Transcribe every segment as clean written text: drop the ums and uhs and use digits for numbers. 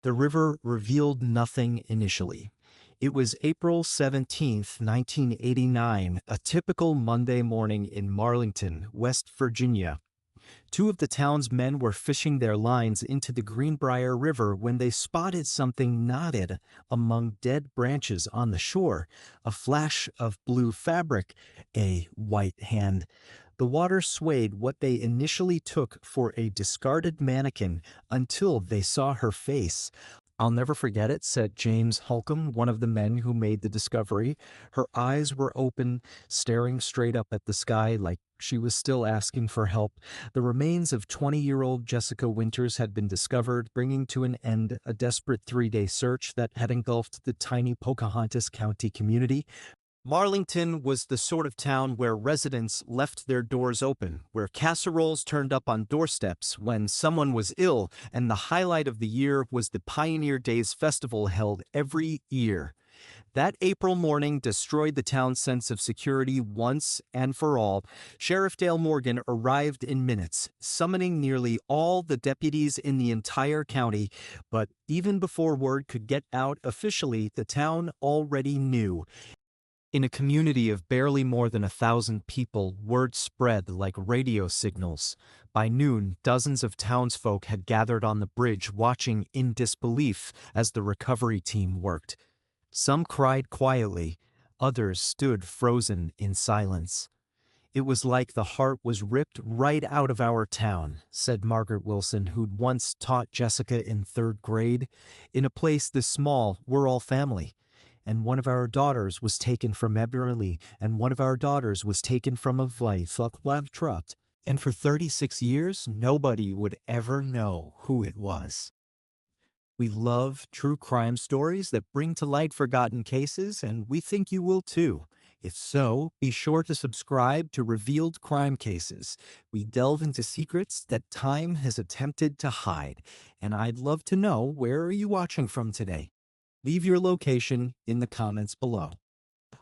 The river revealed nothing initially. It was April 17th, 1989, a typical Monday morning in Marlington, West Virginia. Two of the town's men were fishing their lines into the Greenbrier River when they spotted something knotted among dead branches on the shore, a flash of blue fabric, a white hand. The water swayed what they initially took for a discarded mannequin until they saw her face. "I'll never forget it," said James Holcomb, one of the men who made the discovery. Her eyes were open, staring straight up at the sky like she was still asking for help. The remains of 20-year-old Jessica Winters had been discovered, bringing to an end a desperate 3-day search that had engulfed the tiny Pocahontas County community. Marlington was the sort of town where residents left their doors open, where casseroles turned up on doorsteps when someone was ill, and the highlight of the year was the Pioneer Days festival held every year. That April morning destroyed the town's sense of security once and for all. Sheriff Dale Morgan arrived in minutes, summoning nearly all the deputies in the entire county. But even before word could get out officially, the town already knew. In a community of barely more than 1,000 people, word spread like radio signals. By noon, dozens of townsfolk had gathered on the bridge, watching in disbelief as the recovery team worked. Some cried quietly, others stood frozen in silence. "It was like the heart was ripped right out of our town," said Margaret Wilson, who'd once taught Jessica in 3rd grade. "In a place this small, we're all family. And one of our daughters was taken from Eberly, and one of our daughters was taken from a Trupt. And for 36 years, nobody would ever know who it was." We love true crime stories that bring to light forgotten cases, and we think you will too. If so, be sure to subscribe to Revealed Crime Cases. We delve into secrets that time has attempted to hide. And I'd love to know, where are you watching from today? Leave your location in the comments below.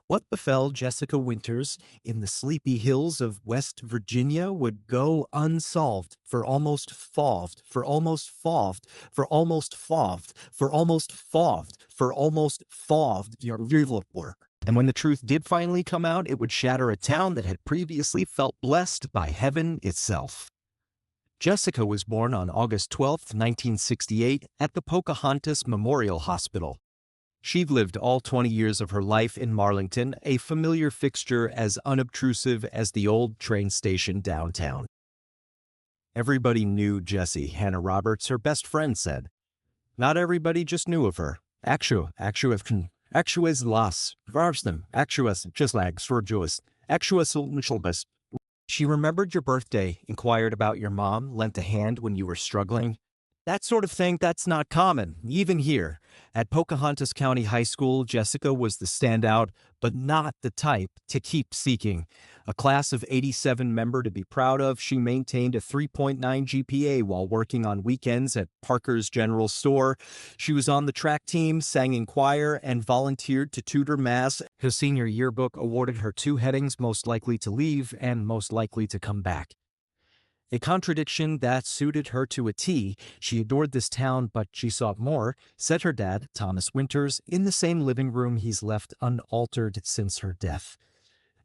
What befell Jessica Winters in the sleepy hills of West Virginia would go unsolved for almost falved, for almost falved, for almost falved, for almost falved, for almost falved your real work. And when the truth did finally come out, it would shatter a town that had previously felt blessed by heaven itself. Jessica was born on August 12, 1968, at the Pocahontas Memorial Hospital. She'd lived all 20 years of her life in Marlington, a familiar fixture as unobtrusive as the old train station downtown. Everybody knew Jessie, Hannah Roberts, her best friend, said. Not everybody just knew of her. Actuas las, varstem, actuas, just like sorjuas, actuas. She remembered your birthday, inquired about your mom, lent a hand when you were struggling. That sort of thing, that's not common, even here. At Pocahontas County High School, Jessica was the standout, but not the type to keep seeking. A class of 87 member to be proud of, she maintained a 3.9 GPA while working on weekends at Parker's General Store. She was on the track team, sang in choir, and volunteered to tutor math. Her senior yearbook awarded her 2 headings: most likely to leave and most likely to come back. A contradiction that suited her to a T. She adored this town, but she sought more, said her dad, Thomas Winters, in the same living room he's left unaltered since her death.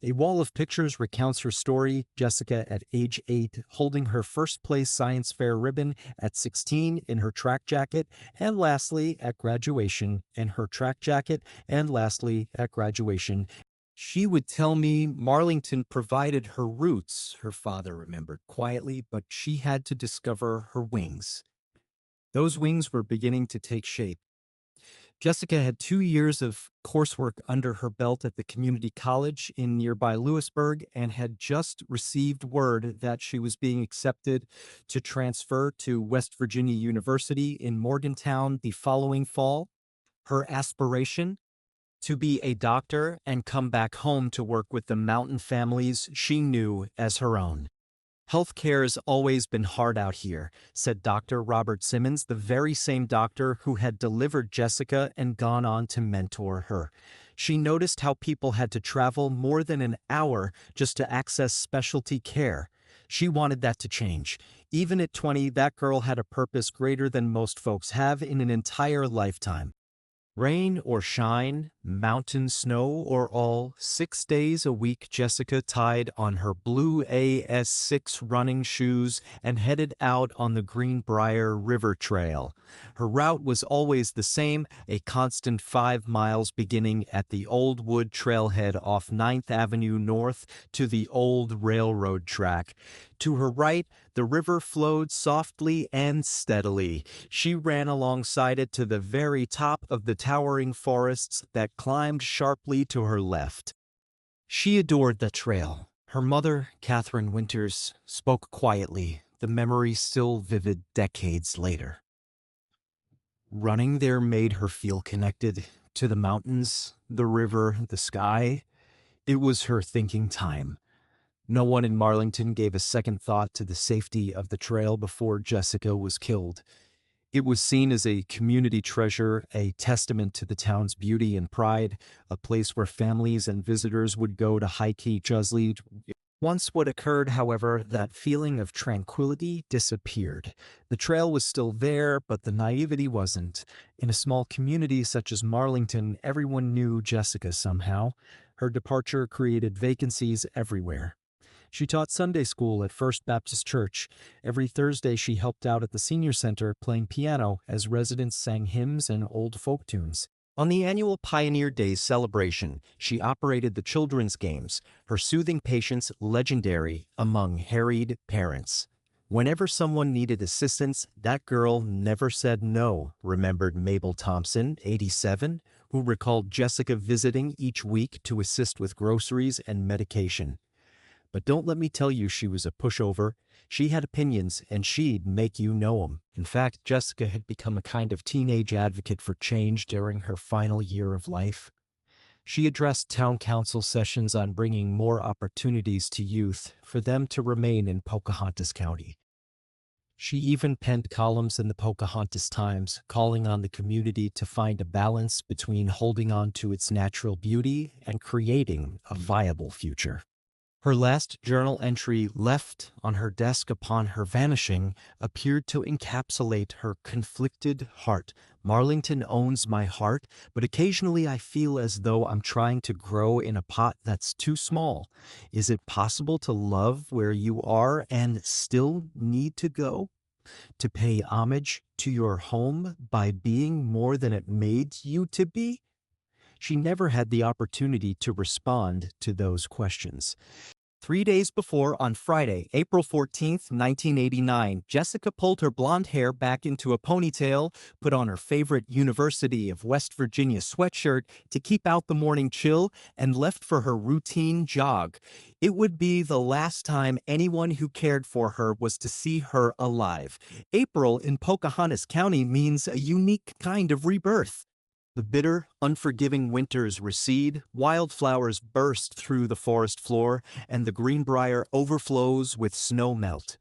A wall of pictures recounts her story: Jessica at age 8, holding her first place science fair ribbon, at 16 in her track jacket, and lastly at graduation in her track jacket, and lastly at graduation. She would tell me Marlington provided her roots, her father remembered quietly, but she had to discover her wings. Those wings were beginning to take shape. Jessica had 2 years of coursework under her belt at the community college in nearby Lewisburg and had just received word that she was being accepted to transfer to West Virginia University in Morgantown the following fall. Her aspiration? To be a doctor and come back home to work with the mountain families she knew as her own. "Healthcare's always been hard out here," said Dr. Robert Simmons, the very same doctor who had delivered Jessica and gone on to mentor her. She noticed how people had to travel more than an hour just to access specialty care. She wanted that to change. Even at 20, that girl had a purpose greater than most folks have in an entire lifetime. Rain or shine, mountain snow or all, 6 days a week Jessica tied on her blue AS6 running shoes and headed out on the Greenbrier River Trail. Her route was always the same, a constant 5 miles beginning at the Old Wood Trailhead off 9th Avenue North to the old railroad track. To her right, the river flowed softly and steadily. She ran alongside it to the very top of the towering forests that climbed sharply to her left. She adored the trail. Her mother, Catherine Winters, spoke quietly, the memory still vivid decades later. Running there made her feel connected to the mountains, the river, the sky. It was her thinking time. No one in Marlington gave a second thought to the safety of the trail before Jessica was killed. It was seen as a community treasure, a testament to the town's beauty and pride, a place where families and visitors would go to hike each other. Once what occurred, however, that feeling of tranquility disappeared. The trail was still there, but the naivety wasn't. In a small community such as Marlington, everyone knew Jessica somehow. Her departure created vacancies everywhere. She taught Sunday school at First Baptist Church. Every Thursday she helped out at the senior center playing piano as residents sang hymns and old folk tunes. On the annual Pioneer Days celebration, she operated the children's games, her soothing patience legendary among harried parents. Whenever someone needed assistance, that girl never said no, remembered Mabel Thompson, 87, who recalled Jessica visiting each week to assist with groceries and medication. But don't let me tell you she was a pushover. She had opinions, and she'd make you know 'em. In fact, Jessica had become a kind of teenage advocate for change during her final year of life. She addressed town council sessions on bringing more opportunities to youth for them to remain in Pocahontas County. She even penned columns in the Pocahontas Times, calling on the community to find a balance between holding on to its natural beauty and creating a viable future. Her last journal entry, left on her desk upon her vanishing, appeared to encapsulate her conflicted heart. Marlington owns my heart, but occasionally I feel as though I'm trying to grow in a pot that's too small. Is it possible to love where you are and still need to go? To pay homage to your home by being more than it made you to be? She never had the opportunity to respond to those questions. 3 days before, on Friday, April 14th, 1989, Jessica pulled her blonde hair back into a ponytail, put on her favorite University of West Virginia sweatshirt to keep out the morning chill, and left for her routine jog. It would be the last time anyone who cared for her was to see her alive. April in Pocahontas County means a unique kind of rebirth. The bitter, unforgiving winters recede, wildflowers burst through the forest floor, and the Greenbrier overflows with snow melt.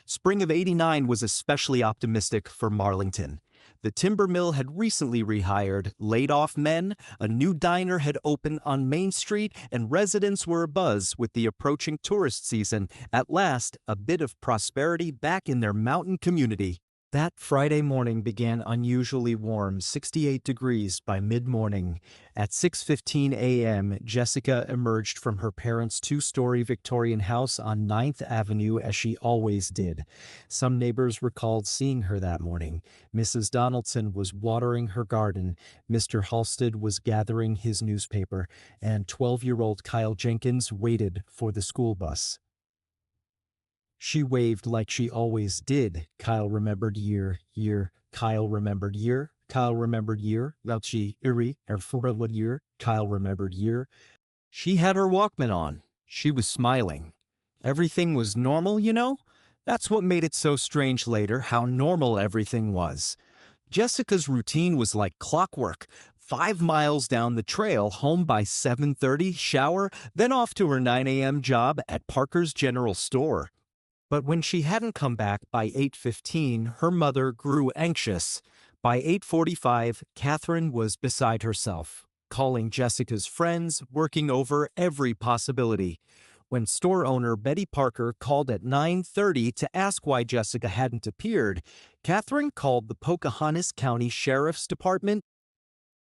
Spring of '89 was especially optimistic for Marlington. The timber mill had recently rehired, laid off men, a new diner had opened on Main Street, and residents were abuzz with the approaching tourist season. At last, a bit of prosperity back in their mountain community. That Friday morning began unusually warm, 68 degrees by mid-morning. At 6:15 a.m., Jessica emerged from her parents' two-story Victorian house on 9th Avenue as she always did. Some neighbors recalled seeing her that morning. Mrs. Donaldson was watering her garden, Mr. Halstead was gathering his newspaper, and 12-year-old Kyle Jenkins waited for the school bus. She waved like she always did. Kyle remembered year. Kyle remembered year. Kyle remembered year. Lauchi, iri, erfurla year. Kyle remembered year. She had her Walkman on. She was smiling. Everything was normal, you know? That's what made it so strange later, how normal everything was. Jessica's routine was like clockwork. 5 miles down the trail, home by 7:30, shower, then off to her 9 a.m. job at Parker's General Store. But when she hadn't come back by 8:15, her mother grew anxious. By 8:45, Catherine was beside herself, calling Jessica's friends, working over every possibility. When store owner Betty Parker called at 9:30 to ask why Jessica hadn't appeared, Catherine called the Pocahontas County Sheriff's Department.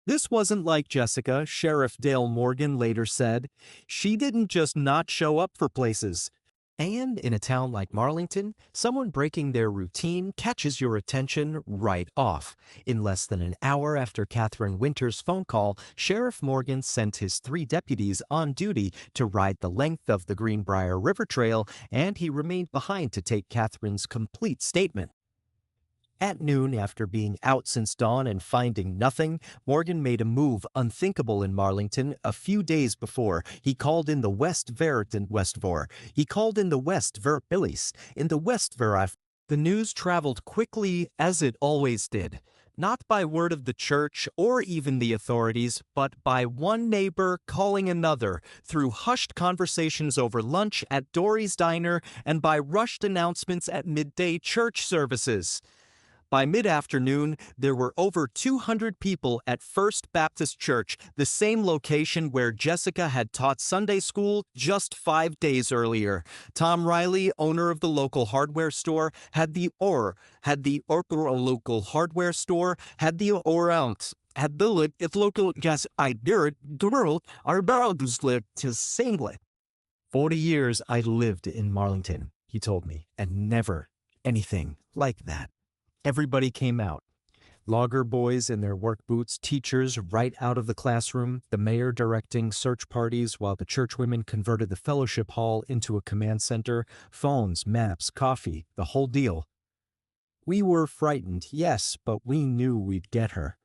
This wasn't like Jessica, Sheriff Dale Morgan later said. She didn't just not show up for places. And in a town like Marlington, someone breaking their routine catches your attention right off. In less than an hour after Catherine Winter's phone call, Sheriff Morgan sent his 3 deputies on duty to ride the length of the Greenbrier River Trail, and he remained behind to take Catherine's complete statement. At noon, after being out since dawn and finding nothing, Morgan made a move unthinkable in Marlington a few days before. He called in the West Vert and Westvor. He called in the West Vert Billies. In the West Vert, the news traveled quickly as it always did. Not by word of the church or even the authorities, but by one neighbor calling another, through hushed conversations over lunch at Dory's Diner and by rushed announcements at midday church services. By mid-afternoon, there were over 200 people at First Baptist Church, the same location where Jessica had taught Sunday school just 5 days earlier. Tom Riley, owner of the local hardware store, had the local hardware store, had the ounce. Had the if local gas I did girl our barrels lived to singlet. 40 years I lived in Marlington, he told me, and never anything like that. Everybody came out. Logger boys in their work boots, teachers right out of the classroom, the mayor directing search parties while the churchwomen converted the fellowship hall into a command center, phones, maps, coffee, the whole deal. We were frightened, yes, but we knew we'd get her.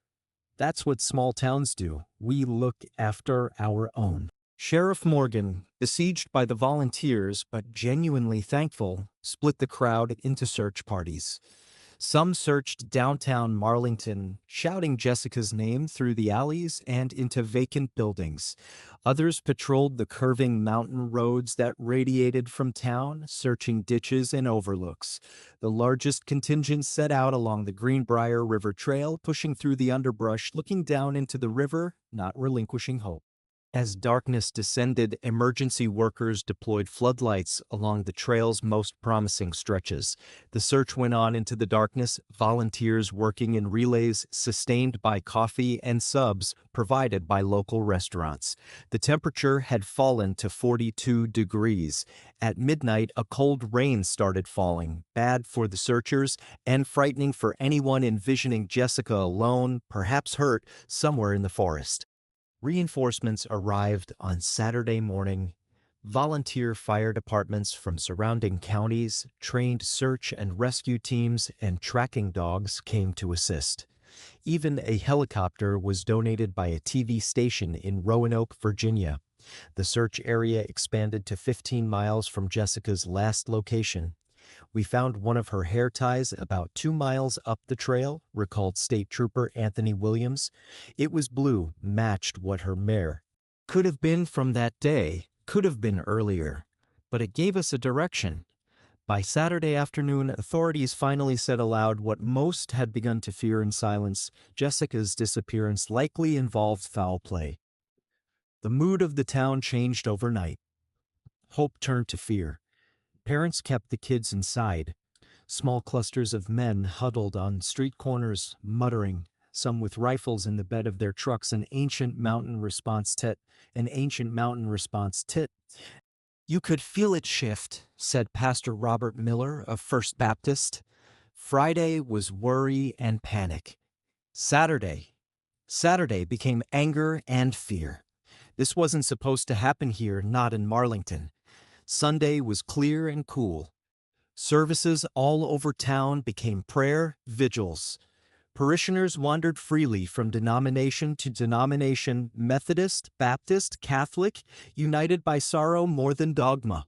That's what small towns do. We look after our own. Sheriff Morgan, besieged by the volunteers but genuinely thankful, split the crowd into search parties. Some searched downtown Marlington, shouting Jessica's name through the alleys and into vacant buildings. Others patrolled the curving mountain roads that radiated from town, searching ditches and overlooks. The largest contingent set out along the Greenbrier River Trail, pushing through the underbrush, looking down into the river, not relinquishing hope. As darkness descended, emergency workers deployed floodlights along the trail's most promising stretches. The search went on into the darkness, volunteers working in relays sustained by coffee and subs provided by local restaurants. The temperature had fallen to 42 degrees. At midnight, a cold rain started falling, bad for the searchers and frightening for anyone envisioning Jessica alone, perhaps hurt, somewhere in the forest. Reinforcements arrived on Saturday morning. Volunteer fire departments from surrounding counties, trained search and rescue teams, and tracking dogs came to assist. Even a helicopter was donated by a TV station in Roanoke, Virginia. The search area expanded to 15 miles from Jessica's last location. We found one of her hair ties about 2 miles up the trail, recalled State Trooper Anthony Williams. It was blue, matched what her mare could have been from that day, could have been earlier. But it gave us a direction. By Saturday afternoon, authorities finally said aloud what most had begun to fear in silence: Jessica's disappearance likely involved foul play. The mood of the town changed overnight. Hope turned to fear. Parents kept the kids inside. Small clusters of men huddled on street corners, muttering, some with rifles in the bed of their trucks, an ancient mountain response tit. You could feel it shift, said Pastor Robert Miller of First Baptist. Friday was worry and panic. Saturday became anger and fear. This wasn't supposed to happen here, not in Marlington. Sunday was clear and cool. Services all over town became prayer vigils. Parishioners wandered freely from denomination to denomination, Methodist, Baptist, Catholic, united by sorrow more than dogma.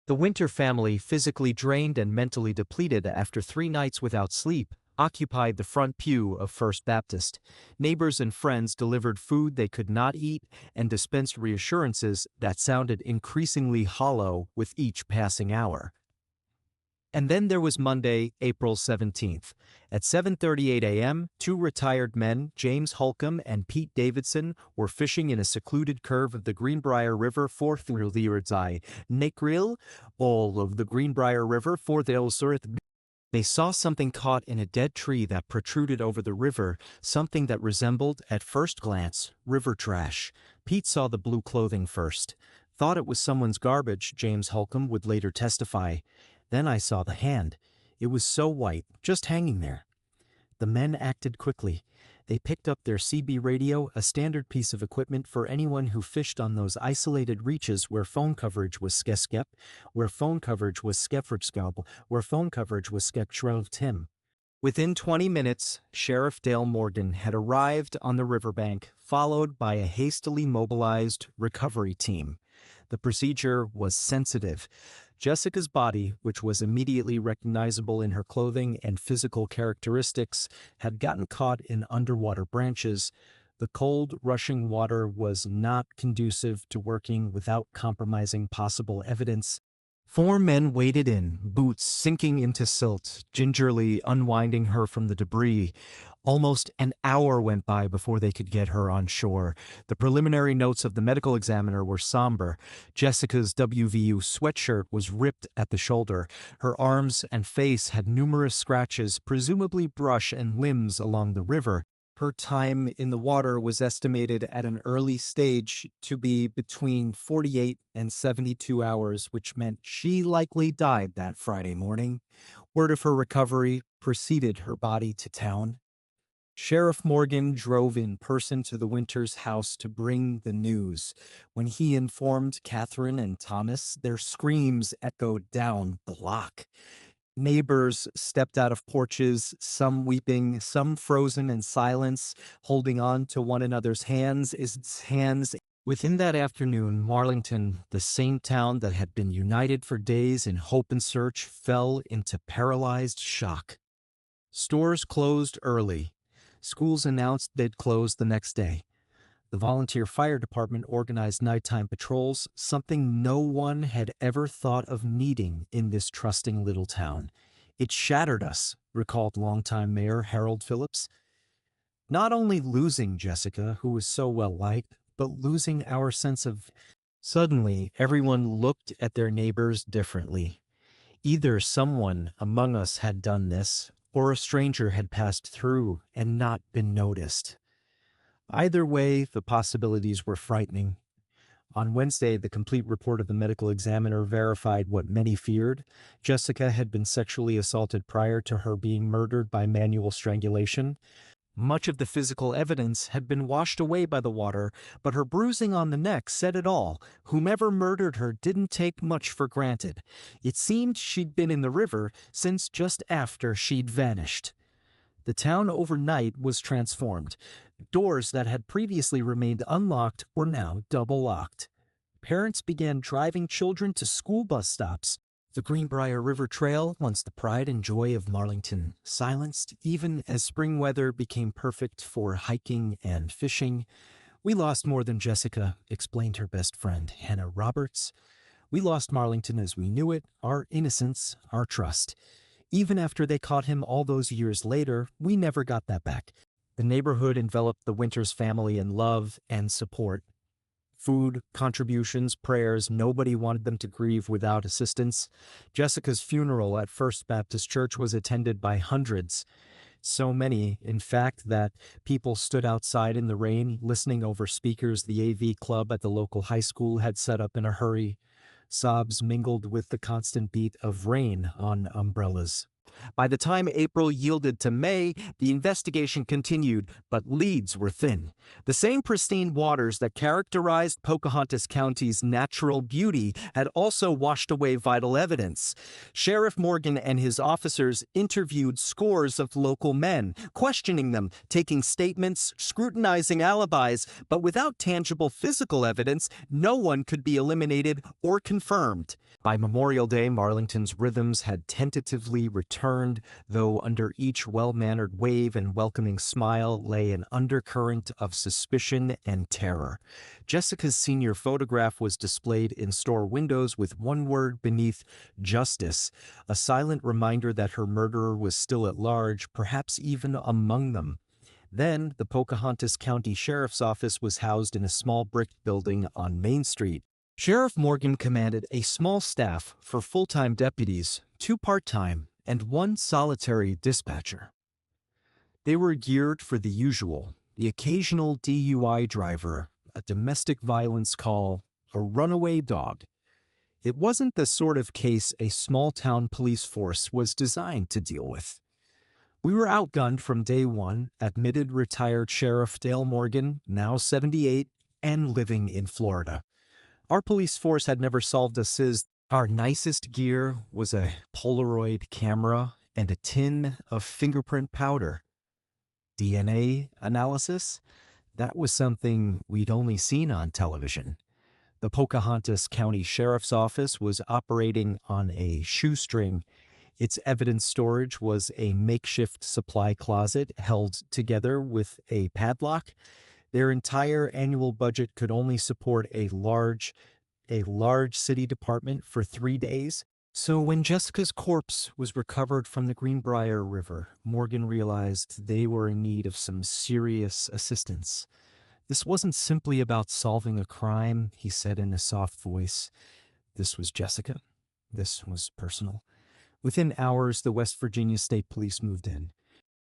The Winter family, physically drained and mentally depleted after 3 nights without sleep, occupied the front pew of First Baptist. Neighbors and friends delivered food they could not eat and dispensed reassurances that sounded increasingly hollow with each passing hour. And then there was Monday, April 17th. At 7:38 a.m., two retired men, James Holcomb and Pete Davidson, were fishing in a secluded curve of the Greenbrier River for the Nekril, all of the Greenbrier River for the Elsurith. They saw something caught in a dead tree that protruded over the river, something that resembled, at first glance, river trash. Pete saw the blue clothing first. Thought it was someone's garbage, James Holcomb would later testify. Then I saw the hand. It was so white, just hanging there. The men acted quickly. They picked up their CB radio, a standard piece of equipment for anyone who fished on those isolated reaches where phone coverage was skeskep, where phone coverage was skefritskalb, where phone coverage was skektrov-tim. Within 20 minutes, Sheriff Dale Morgan had arrived on the riverbank, followed by a hastily mobilized recovery team. The procedure was sensitive. Jessica's body, which was immediately recognizable in her clothing and physical characteristics, had gotten caught in underwater branches. The cold, rushing water was not conducive to working without compromising possible evidence. 4 men waded in, boots sinking into silt, gingerly unwinding her from the debris. Almost an hour went by before they could get her on shore. The preliminary notes of the medical examiner were somber. Jessica's WVU sweatshirt was ripped at the shoulder. Her arms and face had numerous scratches, presumably brush and limbs along the river. Her time in the water was estimated at an early stage to be between 48 and 72 hours, which meant she likely died that Friday morning. Word of her recovery preceded her body to town. Sheriff Morgan drove in person to the Winters' house to bring the news. When he informed Catherine and Thomas, their screams echoed down the block. Neighbors stepped out of porches, some weeping, some frozen in silence, holding on to one another's hands. Within that afternoon, Marlington, the same town that had been united for days in hope and search, fell into paralyzed shock. Stores closed early. Schools announced they'd close the next day. The volunteer fire department organized nighttime patrols, something no one had ever thought of needing in this trusting little town. It shattered us, recalled longtime Mayor Harold Phillips. Not only losing Jessica, who was so well-liked, but losing our sense of... Suddenly, everyone looked at their neighbors differently. Either someone among us had done this, or a stranger had passed through and not been noticed. Either way, the possibilities were frightening. On Wednesday, the complete report of the medical examiner verified what many feared. Jessica had been sexually assaulted prior to her being murdered by manual strangulation. Much of the physical evidence had been washed away by the water, but her bruising on the neck said it all. Whomever murdered her didn't take much for granted. It seemed she'd been in the river since just after she'd vanished. The town overnight was transformed. Doors that had previously remained unlocked were now double-locked. Parents began driving children to school bus stops. The Greenbrier River Trail, once the pride and joy of Marlington, silenced even as spring weather became perfect for hiking and fishing. "We lost more than Jessica," explained her best friend, Hannah Roberts. "We lost Marlington as we knew it, our innocence, our trust. Even after they caught him all those years later, we never got that back." The neighborhood enveloped the Winters family in love and support. Food, contributions, prayers, nobody wanted them to grieve without assistance. Jessica's funeral at First Baptist Church was attended by hundreds. So many, in fact, that people stood outside in the rain, listening over speakers the AV club at the local high school had set up in a hurry. Sobs mingled with the constant beat of rain on umbrellas. By the time April yielded to May, the investigation continued, but leads were thin. The same pristine waters that characterized Pocahontas County's natural beauty had also washed away vital evidence. Sheriff Morgan and his officers interviewed scores of local men, questioning them, taking statements, scrutinizing alibis, but without tangible physical evidence, no one could be eliminated or confirmed. By Memorial Day, Marlington's rhythms had tentatively returned turned, though under each well-mannered wave and welcoming smile lay an undercurrent of suspicion and terror. Jessica's senior photograph was displayed in store windows with one word beneath, "Justice," a silent reminder that her murderer was still at large, perhaps even among them. Then, the Pocahontas County Sheriff's Office was housed in a small brick building on Main Street. Sheriff Morgan commanded a small staff for full-time deputies, 2 part-time, and 1 solitary dispatcher. They were geared for the usual: the occasional DUI driver, a domestic violence call, a runaway dog. It wasn't the sort of case a small-town police force was designed to deal with. We were outgunned from day one, admitted retired Sheriff Dale Morgan, now 78, and living in Florida. Our police force had never solved a SIZ. Our nicest gear was a Polaroid camera and a tin of fingerprint powder. DNA analysis? That was something we'd only seen on television. The Pocahontas County Sheriff's Office was operating on a shoestring. Its evidence storage was a makeshift supply closet held together with a padlock. Their entire annual budget could only support a large city department for 3 days. So when Jessica's corpse was recovered from the Greenbrier River, Morgan realized they were in need of some serious assistance. This wasn't simply about solving a crime, he said in a soft voice. This was Jessica. This was personal. Within hours, the West Virginia State Police moved in.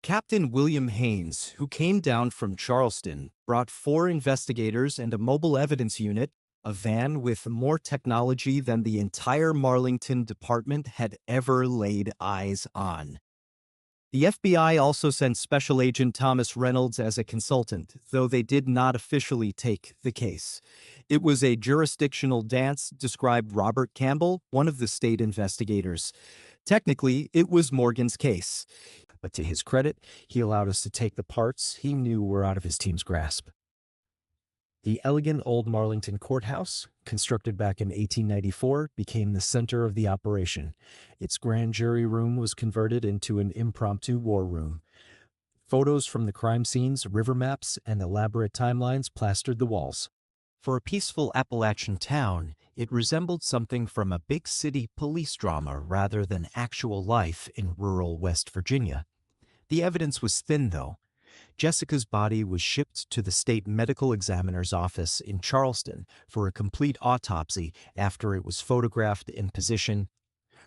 Captain William Haynes, who came down from Charleston, brought 4 investigators and a mobile evidence unit, a van with more technology than the entire Marlington department had ever laid eyes on. The FBI also sent Special Agent Thomas Reynolds as a consultant, though they did not officially take the case. It was a jurisdictional dance, described Robert Campbell, one of the state investigators. Technically, it was Morgan's case, but to his credit, he allowed us to take the parts he knew were out of his team's grasp. The elegant old Marlington courthouse, constructed back in 1894, became the center of the operation. Its grand jury room was converted into an impromptu war room. Photos from the crime scenes, river maps, and elaborate timelines plastered the walls. For a peaceful Appalachian town, it resembled something from a big city police drama rather than actual life in rural West Virginia. The evidence was thin, though. Jessica's body was shipped to the state medical examiner's office in Charleston for a complete autopsy after it was photographed in position.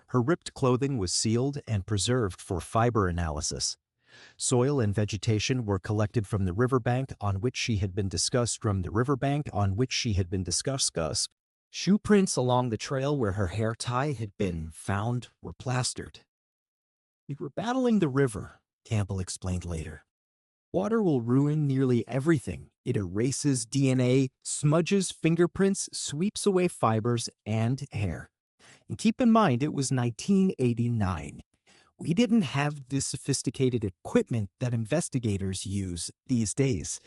Her ripped clothing was sealed and preserved for fiber analysis. Soil and vegetation were collected from the riverbank on which she had been discussed. Shoe prints along the trail where her hair tie had been found were plastered. "We were battling the river," Campbell explained later. "Water will ruin nearly everything. It erases DNA, smudges fingerprints, sweeps away fibers and hair. And keep in mind, it was 1989. We didn't have the sophisticated equipment that investigators use these days."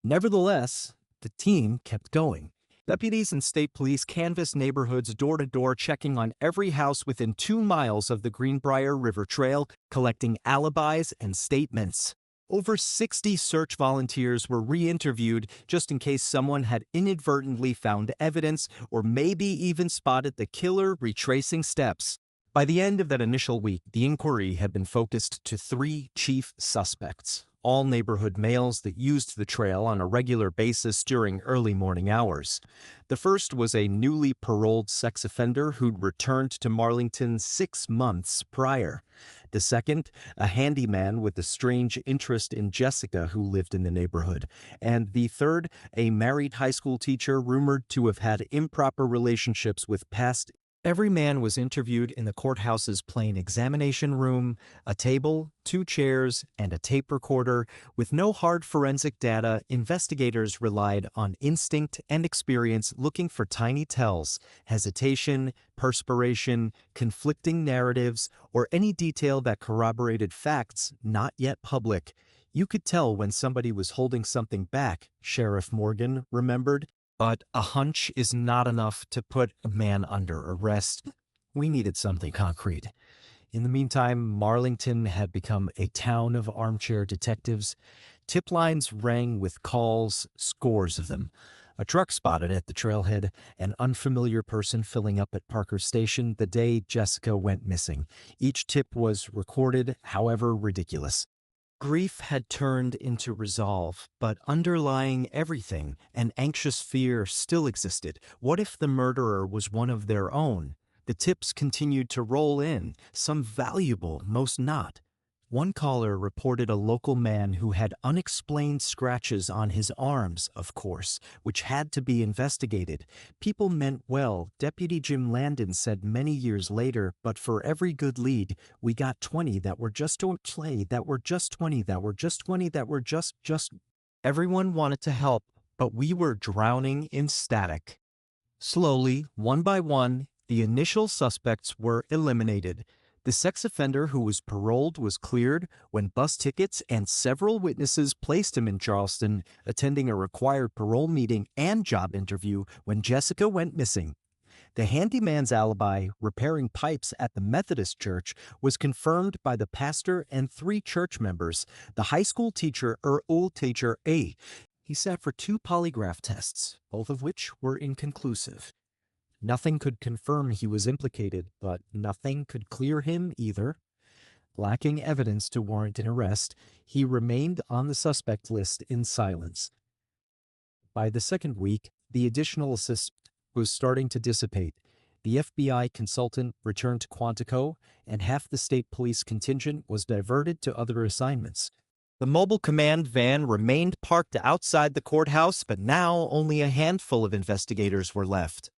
Nevertheless, the team kept going. Deputies and state police canvassed neighborhoods door to door, checking on every house within 2 miles of the Greenbrier River Trail, collecting alibis and statements. Over 60 search volunteers were re-interviewed just in case someone had inadvertently found evidence or maybe even spotted the killer retracing steps. By the end of that initial week, the inquiry had been focused to 3 chief suspects, all neighborhood males that used the trail on a regular basis during early morning hours. The first was a newly paroled sex offender who'd returned to Marlington 6 months prior. The second, a handyman with a strange interest in Jessica who lived in the neighborhood. And the third, a married high school teacher rumored to have had improper relationships with past. Every man was interviewed in the courthouse's plain examination room, a table, 2 chairs, and a tape recorder. With no hard forensic data, investigators relied on instinct and experience, looking for tiny tells, hesitation, perspiration, conflicting narratives, or any detail that corroborated facts not yet public. You could tell when somebody was holding something back, Sheriff Morgan remembered. But a hunch is not enough to put a man under arrest. We needed something concrete. In the meantime, Marlington had become a town of armchair detectives. Tip lines rang with calls, scores of them. A truck spotted at the trailhead, an unfamiliar person filling up at Parker Station the day Jessica went missing. Each tip was recorded, however ridiculous. Grief had turned into resolve, but underlying everything, an anxious fear still existed. What if the murderer was one of their own? The tips continued to roll in, some valuable, most not. One caller reported a local man who had unexplained scratches on his arms, of course, which had to be investigated. People meant well, Deputy Jim Landon said many years later, but for every good lead, we got 20 that were just to play, that were just 20, that were just 20, that were just. Everyone wanted to help, but we were drowning in static. Slowly, one by one, the initial suspects were eliminated. The sex offender who was paroled was cleared when bus tickets and several witnesses placed him in Charleston, attending a required parole meeting and job interview when Jessica went missing. The handyman's alibi, repairing pipes at the Methodist church, was confirmed by the pastor and 3 church members. The high school teacher, old teacher A. He sat for 2 polygraph tests, both of which were inconclusive. Nothing could confirm he was implicated, but nothing could clear him either. Lacking evidence to warrant an arrest, he remained on the suspect list in silence. By the second week, the additional assist was starting to dissipate. The FBI consultant returned to Quantico, and half the state police contingent was diverted to other assignments. The mobile command van remained parked outside the courthouse, but now only a handful of investigators were left.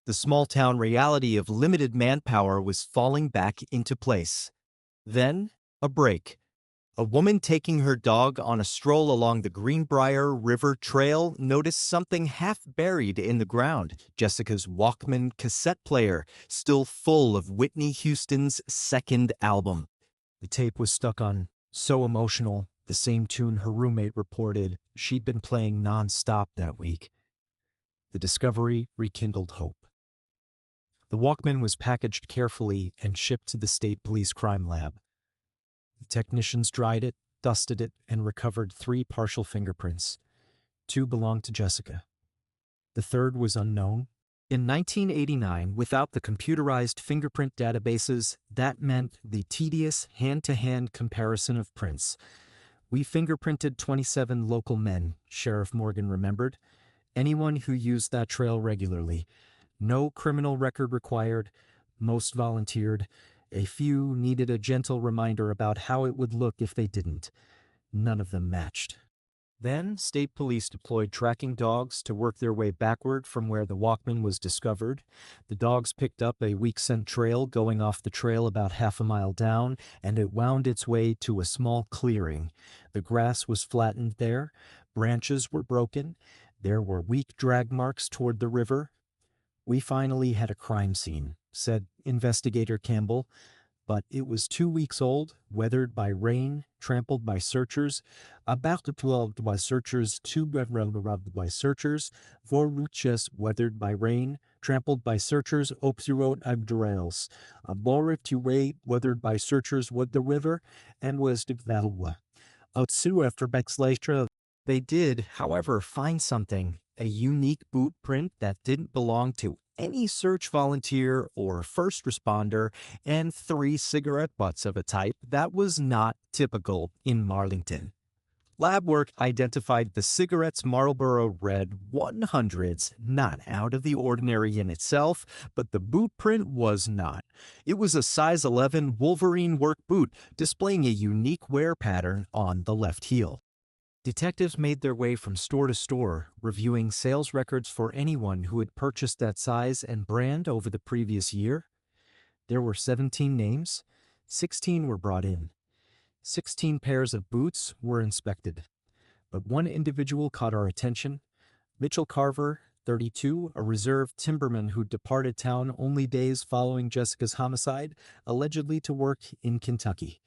The small-town reality of limited manpower was falling back into place. Then, a break. A woman taking her dog on a stroll along the Greenbrier River Trail noticed something half buried in the ground: Jessica's Walkman cassette player, still full of Whitney Houston's second album. The tape was stuck on "So Emotional," the same tune her roommate reported she'd been playing non-stop that week. The discovery rekindled hope. The Walkman was packaged carefully and shipped to the state police crime lab. The technicians dried it, dusted it, and recovered 3 partial fingerprints. 2 belonged to Jessica. The third was unknown. In 1989, without the computerized fingerprint databases, that meant the tedious hand-to-hand comparison of prints. We fingerprinted 27 local men, Sheriff Morgan remembered. Anyone who used that trail regularly. No criminal record required. Most volunteered. A few needed a gentle reminder about how it would look if they didn't. None of them matched. Then, state police deployed tracking dogs to work their way backward from where the Walkman was discovered. The dogs picked up a weak scent trail going off the trail about half a mile down, and it wound its way to a small clearing. The grass was flattened there. Branches were broken. There were weak drag marks toward the river. We finally had a crime scene, said Investigator Campbell, but it was 2 weeks old, weathered by rain, trampled by searchers, about 12 by searchers, 2 by searchers, 4 routes weathered by rain, trampled by searchers, obsirot abdurails, a more to way weathered by searchers with the river, and was de Valois. Outsu after backslash. They did, however, find something. A unique boot print that didn't belong to any search volunteer or first responder, and 3 cigarette butts of a type that was not typical in Marlington. Lab work identified the cigarette's Marlboro Red 100s, not out of the ordinary in itself, but the boot print was not. It was a size 11 Wolverine work boot, displaying a unique wear pattern on the left heel. Detectives made their way from store to store, reviewing sales records for anyone who had purchased that size and brand over the previous year. There were 17 names. 16 were brought in. 16 pairs of boots were inspected. But one individual caught our attention. Mitchell Carver, 32, a reserve timberman who departed town only days following Jessica's homicide, allegedly to work in Kentucky.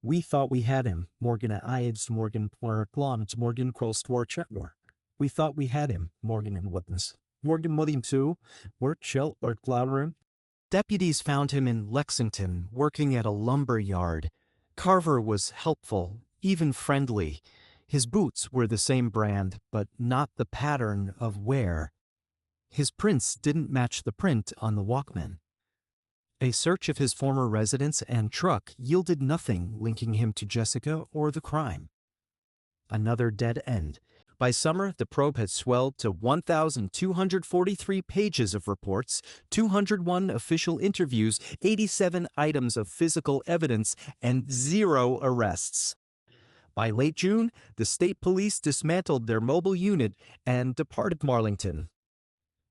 We thought we had him. Morgan Ives, Morgan Plons, Morgan Crowstwar Chetmore. We thought we had him. Morgan and Witness. Morgan William too. Work Chill or Cloudroom. Deputies found him in Lexington, working at a lumber yard. Carver was helpful, even friendly. His boots were the same brand, but not the pattern of wear. His prints didn't match the print on the Walkman. A search of his former residence and truck yielded nothing linking him to Jessica or the crime. Another dead end. By summer, the probe had swelled to 1,243 pages of reports, 201 official interviews, 87 items of physical evidence, and 0 arrests. By late June, the state police dismantled their mobile unit and departed Marlington.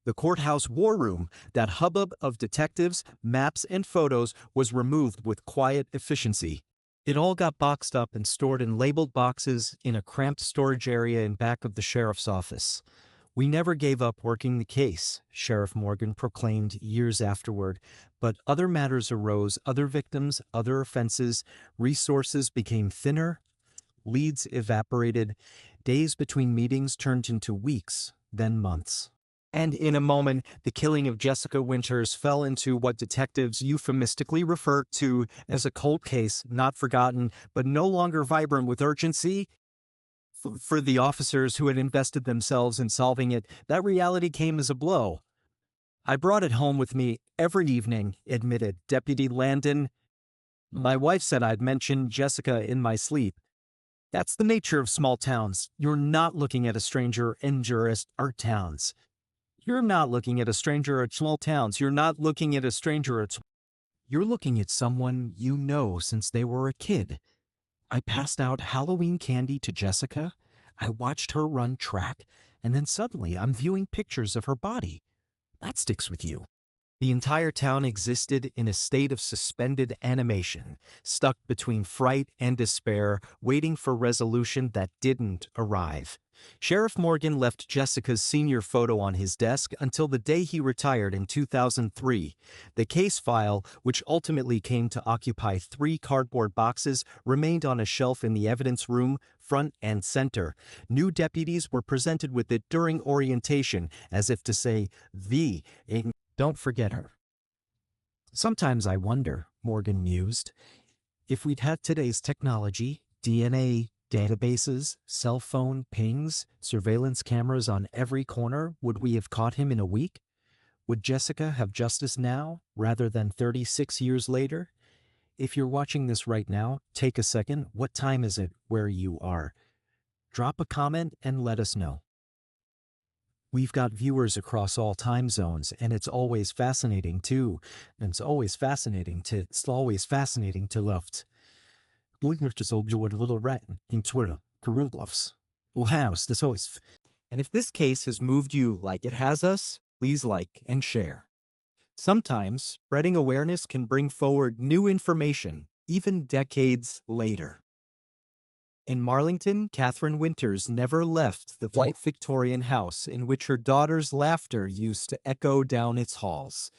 The courthouse war room, that hubbub of detectives, maps, and photos, was removed with quiet efficiency. It all got boxed up and stored in labeled boxes in a cramped storage area in back of the sheriff's office. "We never gave up working the case," Sheriff Morgan proclaimed years afterward, but other matters arose, other victims, other offenses, resources became thinner, leads evaporated, days between meetings turned into weeks, then months. And in a moment, the killing of Jessica Winters fell into what detectives euphemistically refer to as a cold case, not forgotten, but no longer vibrant with urgency. For the officers who had invested themselves in solving it, that reality came as a blow. "I brought it home with me every evening," admitted Deputy Landon. "My wife said I'd mention Jessica in my sleep." That's the nature of small towns. You're not looking at a stranger in our towns. You're not looking at a stranger at small towns. You're not looking at a stranger at... You're looking at someone you know since they were a kid. I passed out Halloween candy to Jessica. I watched her run track, and then suddenly I'm viewing pictures of her body. That sticks with you. The entire town existed in a state of suspended animation, stuck between fright and despair, waiting for resolution that didn't arrive. Sheriff Morgan left Jessica's senior photo on his desk until the day he retired in 2003. The case file, which ultimately came to occupy 3 cardboard boxes, remained on a shelf in the evidence room, front and center. New deputies were presented with it during orientation, as if to say, don't forget her. Sometimes I wonder, Morgan mused, if we'd had today's technology, DNA, databases, cell phone pings, surveillance cameras on every corner, would we have caught him in a week? Would Jessica have justice now, rather than 36 years later? If you're watching this right now, take a second. What time is it where you are? Drop a comment and let us know. We've got viewers across all time zones, and it's always fascinating too. And it's always fascinating to left. Listeners just all do a little rat in Twitter. Carulofs. House, this always. And if this case has moved you like it has us, please like and share. Sometimes spreading awareness can bring forward new information, even decades later. In Marlington, Catherine Winters never left the white Victorian house in which her daughter's laughter used to echo down its halls.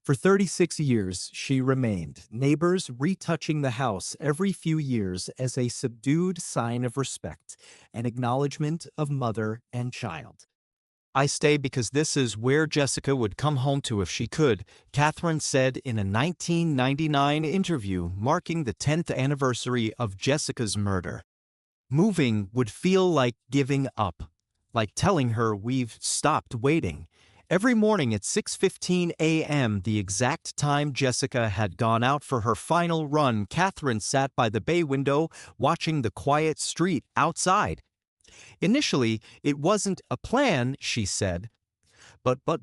For 36 years, she remained, neighbors retouching the house every few years as a subdued sign of respect, an acknowledgement of mother and child. "I stay because this is where Jessica would come home to if she could," Catherine said in a 1999 interview marking the 10th anniversary of Jessica's murder. "Moving would feel like giving up, like telling her we've stopped waiting." Every morning at 6:15 a.m., the exact time Jessica had gone out for her final run, Catherine sat by the bay window watching the quiet street outside. Initially, it wasn't a plan, she said. But a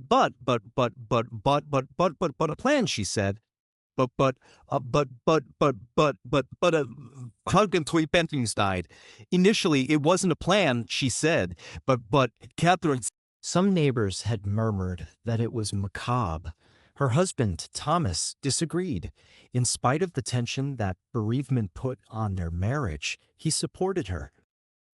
plan, she said. Hugden three paintings died. Initially, it wasn't a plan, she said, but Catherine... Some neighbors had murmured that it was macabre. Her husband, Thomas, disagreed. In spite of the tension that bereavement put on their marriage, he supported her.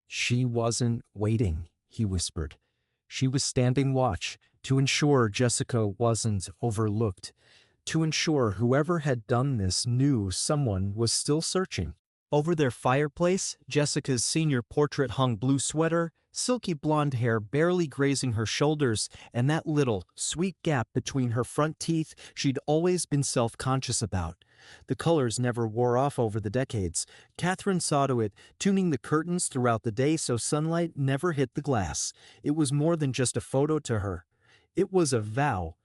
"She wasn't waiting," he whispered. "She was standing watch to ensure Jessica wasn't overlooked, to ensure whoever had done this knew someone was still searching." Over their fireplace, Jessica's senior portrait hung blue sweater, silky blonde hair barely grazing her shoulders, and that little, sweet gap between her front teeth she'd always been self-conscious about. The colors never wore off over the decades. Catherine saw to it, tuning the curtains throughout the day so sunlight never hit the glass. It was more than just a photo to her. It was a vow.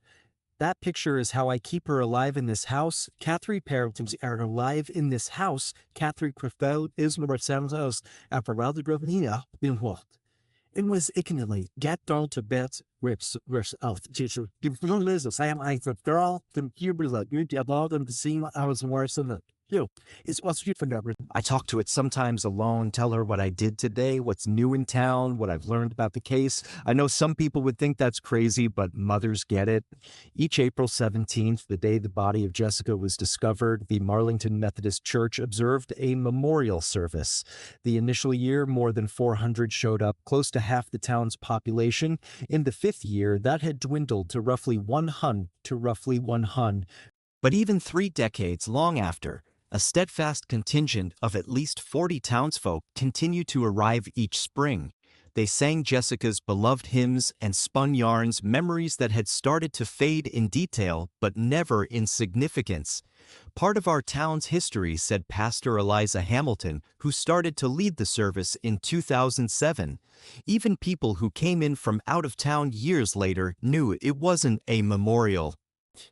That picture is how I keep her alive in this house. Catherine Parrington's are alive in this house. Catherine Crefeld is number 7 house after Wilder Grovina been what? It was ignorantly get down to bed rips out teacher. Give no listen, Sam I the girl, the Cuba like you allowed them to see what I was worse than it. You. It's what's good for number. I talk to it sometimes alone, tell her what I did today, what's new in town, what I've learned about the case. I know some people would think that's crazy, but mothers get it. Each April 17th, the day the body of Jessica was discovered, the Marlington Methodist Church observed a memorial service. The initial year, more than 400 showed up, close to half the town's population. In the fifth year, that had dwindled to roughly 100. But even 3 decades long after, a steadfast contingent of at least 40 townsfolk continued to arrive each spring. They sang Jessica's beloved hymns and spun yarns, memories that had started to fade in detail but never in significance. Part of our town's history, said Pastor Eliza Hamilton, who started to lead the service in 2007. Even people who came in from out of town years later knew it wasn't a memorial.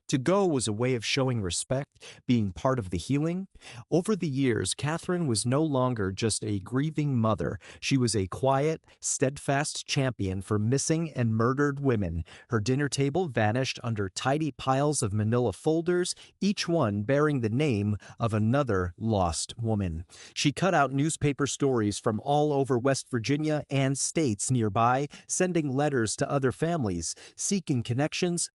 To go was a way of showing respect, being part of the healing. Over the years, Catherine was no longer just a grieving mother. She was a quiet, steadfast champion for missing and murdered women. Her dinner table vanished under tidy piles of manila folders, each one bearing the name of another lost woman. She cut out newspaper stories from all over West Virginia and states nearby, sending letters to other families, seeking connections.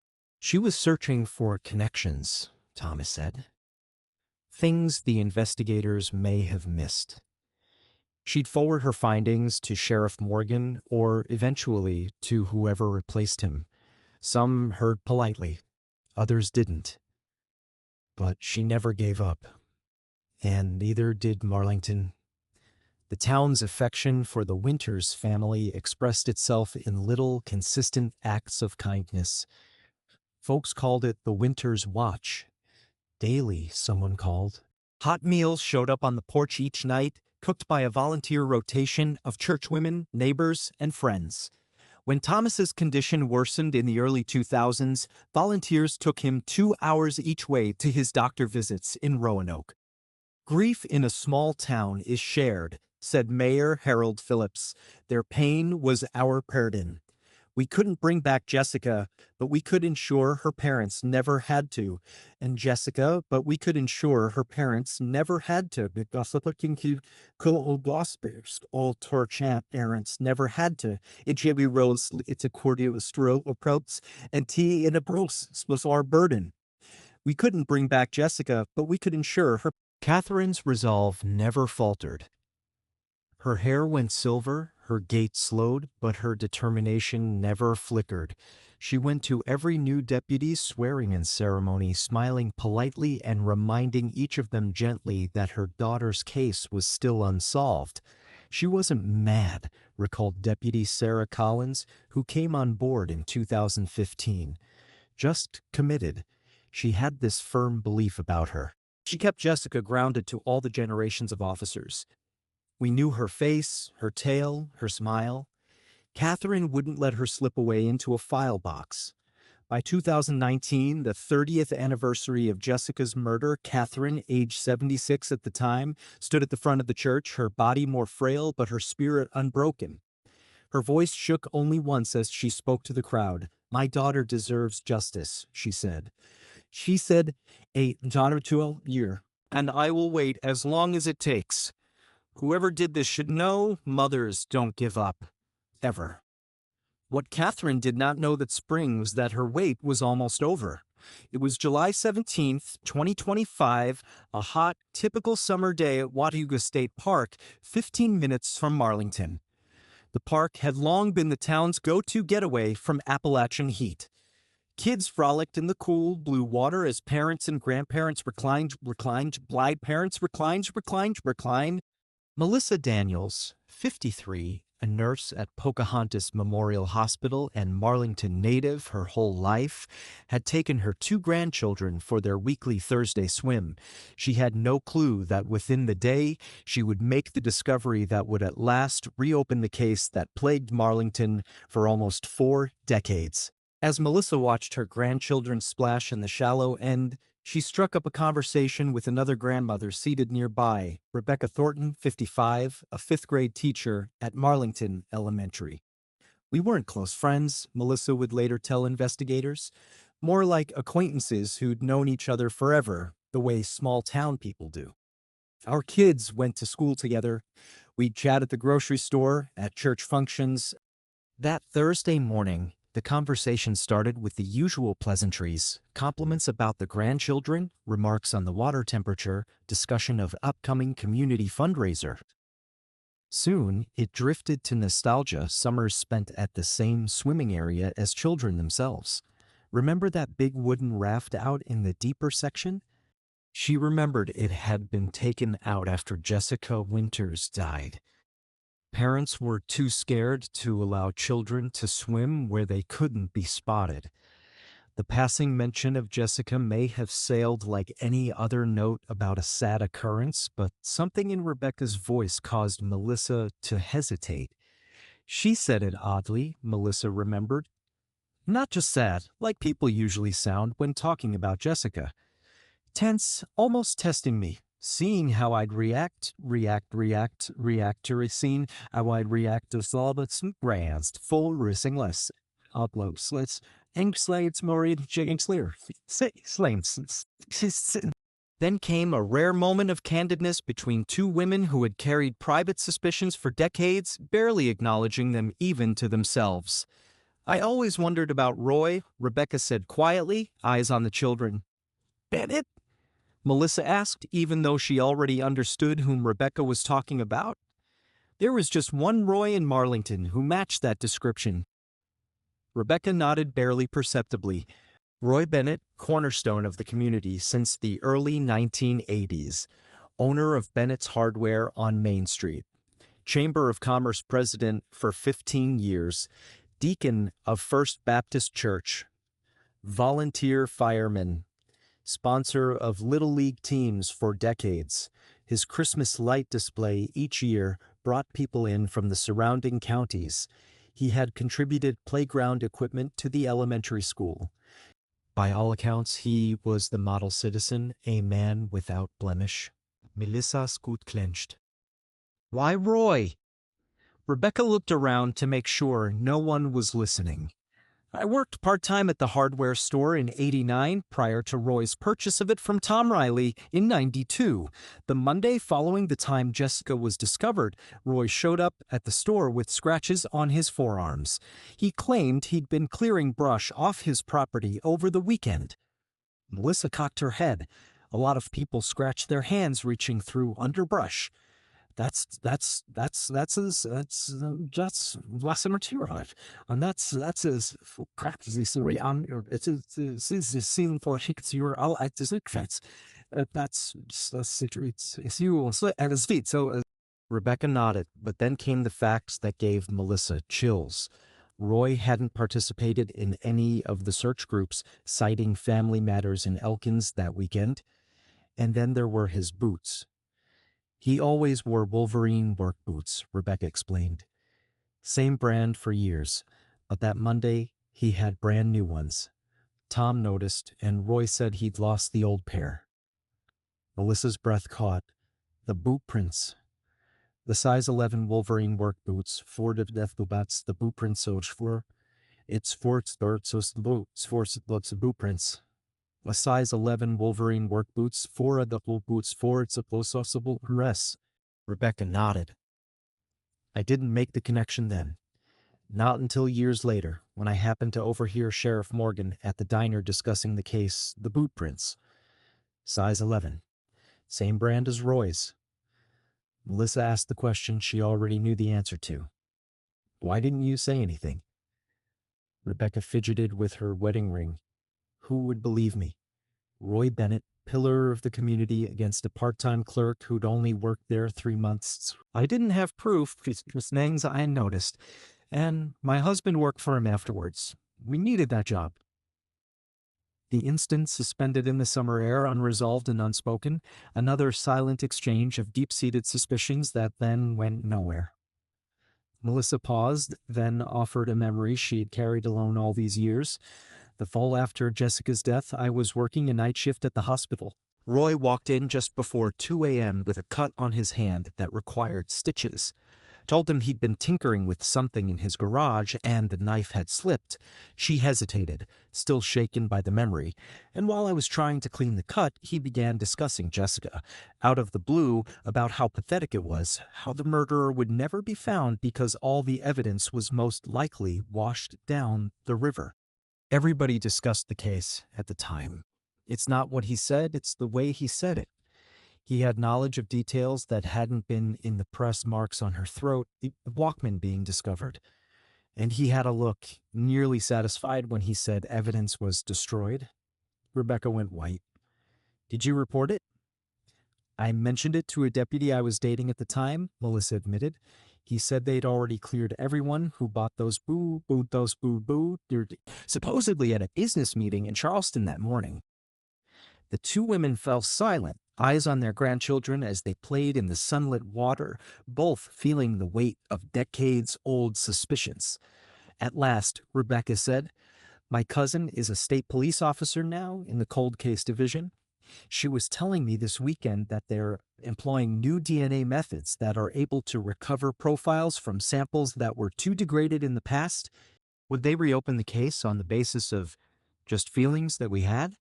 She was searching for connections, Thomas said. Things the investigators may have missed. She'd forward her findings to Sheriff Morgan or eventually to whoever replaced him. Some heard politely, others didn't. But she never gave up. And neither did Marlington. The town's affection for the Winters family expressed itself in little, consistent acts of kindness. Folks called it the Winter's Watch. Daily, someone called. Hot meals showed up on the porch each night, cooked by a volunteer rotation of churchwomen, neighbors, and friends. When Thomas's condition worsened in the early 2000s, volunteers took him 2 hours each way to his doctor visits in Roanoke. Grief in a small town is shared, said Mayor Harold Phillips. Their pain was our burden. We couldn't bring back Jessica, but we could ensure her parents never had to. And Jessica, but we could ensure her parents never had to. Because looking to gospels, all torchant parents never had to. It Jimmy Rose, it's a cordial stro approach, and tea in a process was our burden. We couldn't bring back Jessica, but we could ensure her. Catherine's resolve never faltered. Her hair went silver, her gait slowed, but her determination never flickered. She went to every new deputy's swearing-in ceremony, smiling politely and reminding each of them gently that her daughter's case was still unsolved. She wasn't mad, recalled Deputy Sarah Collins, who came on board in 2015. Just committed. She had this firm belief about her. She kept Jessica grounded to all the generations of officers. We knew her face, her tail, her smile. Catherine wouldn't let her slip away into a file box. By 2019, the 30th anniversary of Jessica's murder, Catherine, age 76 at the time, stood at the front of the church, her body more frail but her spirit unbroken. Her voice shook only once as she spoke to the crowd. "My daughter deserves justice," she said. She said, "A daughter to a year, and I will wait as long as it takes. Whoever did this should know mothers don't give up. Ever." What Catherine did not know that spring was that her wait was almost over. It was July 17th, 2025, a hot, typical summer day at Watauga State Park, 15 minutes from Marlington. The park had long been the town's go-to getaway from Appalachian heat. Kids frolicked in the cool blue water as parents and grandparents reclined, blind parents reclined. Melissa Daniels, 53, a nurse at Pocahontas Memorial Hospital and Marlington native her whole life, had taken her two grandchildren for their weekly Thursday swim. She had no clue that within the day she would make the discovery that would at last reopen the case that plagued Marlington for almost 4 decades. As Melissa watched her grandchildren splash in the shallow end, she struck up a conversation with another grandmother seated nearby, Rebecca Thornton, 55, a fifth-grade teacher at Marlington Elementary. We weren't close friends, Melissa would later tell investigators. More like acquaintances who'd known each other forever, the way small-town people do. Our kids went to school together. We'd chat at the grocery store, at church functions. That Thursday morning, the conversation started with the usual pleasantries, compliments about the grandchildren, remarks on the water temperature, discussion of upcoming community fundraiser. Soon, it drifted to nostalgia, summers spent at the same swimming area as children themselves. Remember that big wooden raft out in the deeper section? She remembered it had been taken out after Jessica Winters died. Parents were too scared to allow children to swim where they couldn't be spotted. The passing mention of Jessica may have sailed like any other note about a sad occurrence, but something in Rebecca's voice caused Melissa to hesitate. She said it oddly, Melissa remembered. Not just sad, like people usually sound when talking about Jessica. Tense, almost testing me, seeing how I'd react to a scene, how I'd react to some grand, full relentless uploads. Let's Engslates Maureen Jiggingslayer. Slames. Then came a rare moment of candidness between two women who had carried private suspicions for decades, barely acknowledging them even to themselves. I always wondered about Roy, Rebecca said quietly, eyes on the children. Bennett? Melissa asked, even though she already understood whom Rebecca was talking about. There was just one Roy in Marlington who matched that description. Rebecca nodded barely perceptibly. Roy Bennett, cornerstone of the community since the early 1980s, owner of Bennett's Hardware on Main Street, Chamber of Commerce president for 15 years, deacon of First Baptist Church, volunteer fireman, sponsor of Little League teams for decades. His Christmas light display each year brought people in from the surrounding counties. He had contributed playground equipment to the elementary school. By all accounts, he was the model citizen, a man without blemish. Melissa's gut clenched. Why Roy? Rebecca looked around to make sure no one was listening. I worked part-time at the hardware store in '89 prior to Roy's purchase of it from Tom Riley in '92. The Monday following the time Jessica was discovered, Roy showed up at the store with scratches on his forearms. He claimed he'd been clearing brush off his property over the weekend. Melissa cocked her head. A lot of people scratch their hands reaching through underbrush. That's less material, and that's as practice around your it's seen for hits your all at the secrets. That's it's you at his feet. So Rebecca nodded, but then came the facts that gave Melissa chills. Roy hadn't participated in any of the search groups citing family matters in Elkins that weekend, and then there were his boots. He always wore Wolverine work boots, Rebecca explained. Same brand for years, but that Monday he had brand new ones. Tom noticed, and Roy said he'd lost the old pair. Melissa's breath caught. The boot prints. The size 11 Wolverine work boots, for the death boots, the boot prints so for it's for its boot prints. A size 11 Wolverine work boots, 4 adult boots, 4 it's a possible dress. Rebecca nodded. I didn't make the connection then. Not until years later, when I happened to overhear Sheriff Morgan at the diner discussing the case, the boot prints. Size 11. Same brand as Roy's. Melissa asked the question she already knew the answer to. Why didn't you say anything? Rebecca fidgeted with her wedding ring. Who would believe me? Roy Bennett, pillar of the community, against a part-time clerk who'd only worked there 3 months. I didn't have proof, just names I noticed, and my husband worked for him afterwards. We needed that job. The instant suspended in the summer air, unresolved and unspoken, another silent exchange of deep-seated suspicions that then went nowhere. Melissa paused, then offered a memory she'd carried alone all these years. The fall after Jessica's death, I was working a night shift at the hospital. Roy walked in just before 2 a.m. with a cut on his hand that required stitches. Told him he'd been tinkering with something in his garage and the knife had slipped. She hesitated, still shaken by the memory, and while I was trying to clean the cut, he began discussing Jessica, out of the blue, about how pathetic it was, how the murderer would never be found because all the evidence was most likely washed down the river. Everybody discussed the case at the time. It's not what he said, it's the way he said it. He had knowledge of details that hadn't been in the press marks on her throat, the Walkman being discovered. And he had a look, nearly satisfied when he said evidence was destroyed. Rebecca went white. Did you report it? I mentioned it to a deputy I was dating at the time, Melissa admitted. He said they'd already cleared everyone who bought those supposedly at a business meeting in Charleston that morning. The two women fell silent, eyes on their grandchildren as they played in the sunlit water, both feeling the weight of decades-old suspicions. At last, Rebecca said, "My cousin is a state police officer now in the cold case division. She was telling me this weekend that they're employing new DNA methods that are able to recover profiles from samples that were too degraded in the past. Would they reopen the case on the basis of just feelings that we had?"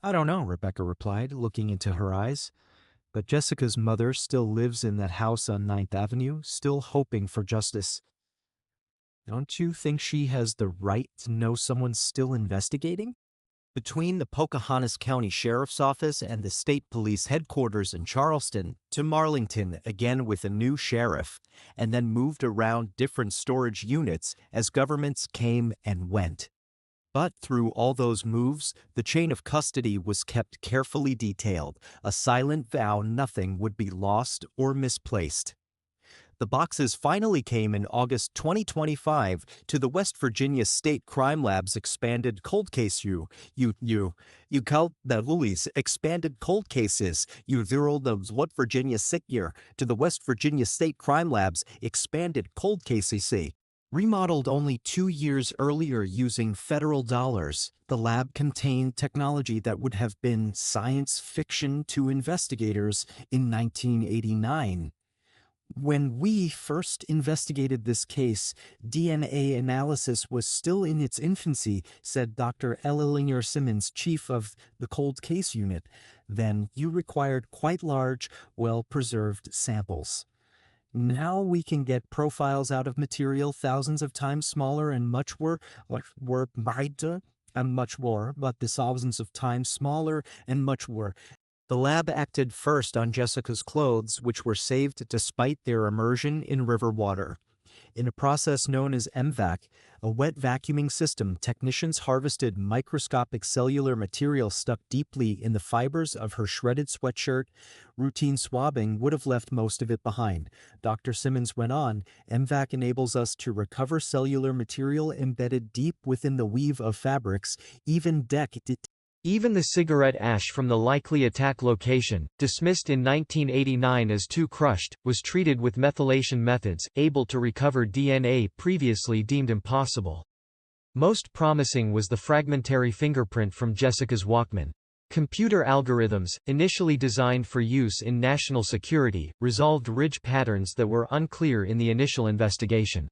"I don't know," Rebecca replied, looking into her eyes. "But Jessica's mother still lives in that house on 9th Avenue, still hoping for justice. Don't you think she has the right to know someone's still investigating?" Between the Pocahontas County Sheriff's Office and the state police headquarters in Charleston, to Marlington again with a new sheriff, and then moved around different storage units as governments came and went. But through all those moves, the chain of custody was kept carefully detailed, a silent vow nothing would be lost or misplaced. The boxes finally came in August 2025 to the West Virginia State Crime Lab's expanded cold case you called the Lully's expanded cold cases you zero the what Virginia sick year to the West Virginia State Crime Lab's expanded cold cases. Remodeled only 2 years earlier using federal dollars, the lab contained technology that would have been science fiction to investigators in 1989. When we first investigated this case, DNA analysis was still in its infancy, said Dr. Ellinger Simmons, chief of the cold case unit. Then you required quite large, well-preserved samples. Now we can get profiles out of material thousands of times smaller and much more, but the thousands of times smaller and much more. The lab acted first on Jessica's clothes, which were saved despite their immersion in river water. In a process known as MVAC, a wet vacuuming system, technicians harvested microscopic cellular material stuck deeply in the fibers of her shredded sweatshirt. Routine swabbing would have left most of it behind. Dr. Simmons went on, MVAC enables us to recover cellular material embedded deep within the weave of fabrics, even the cigarette ash from the likely attack location, dismissed in 1989 as too crushed, was treated with methylation methods, able to recover DNA previously deemed impossible. Most promising was the fragmentary fingerprint from Jessica's Walkman. Computer algorithms, initially designed for use in national security, resolved ridge patterns that were unclear in the initial investigation.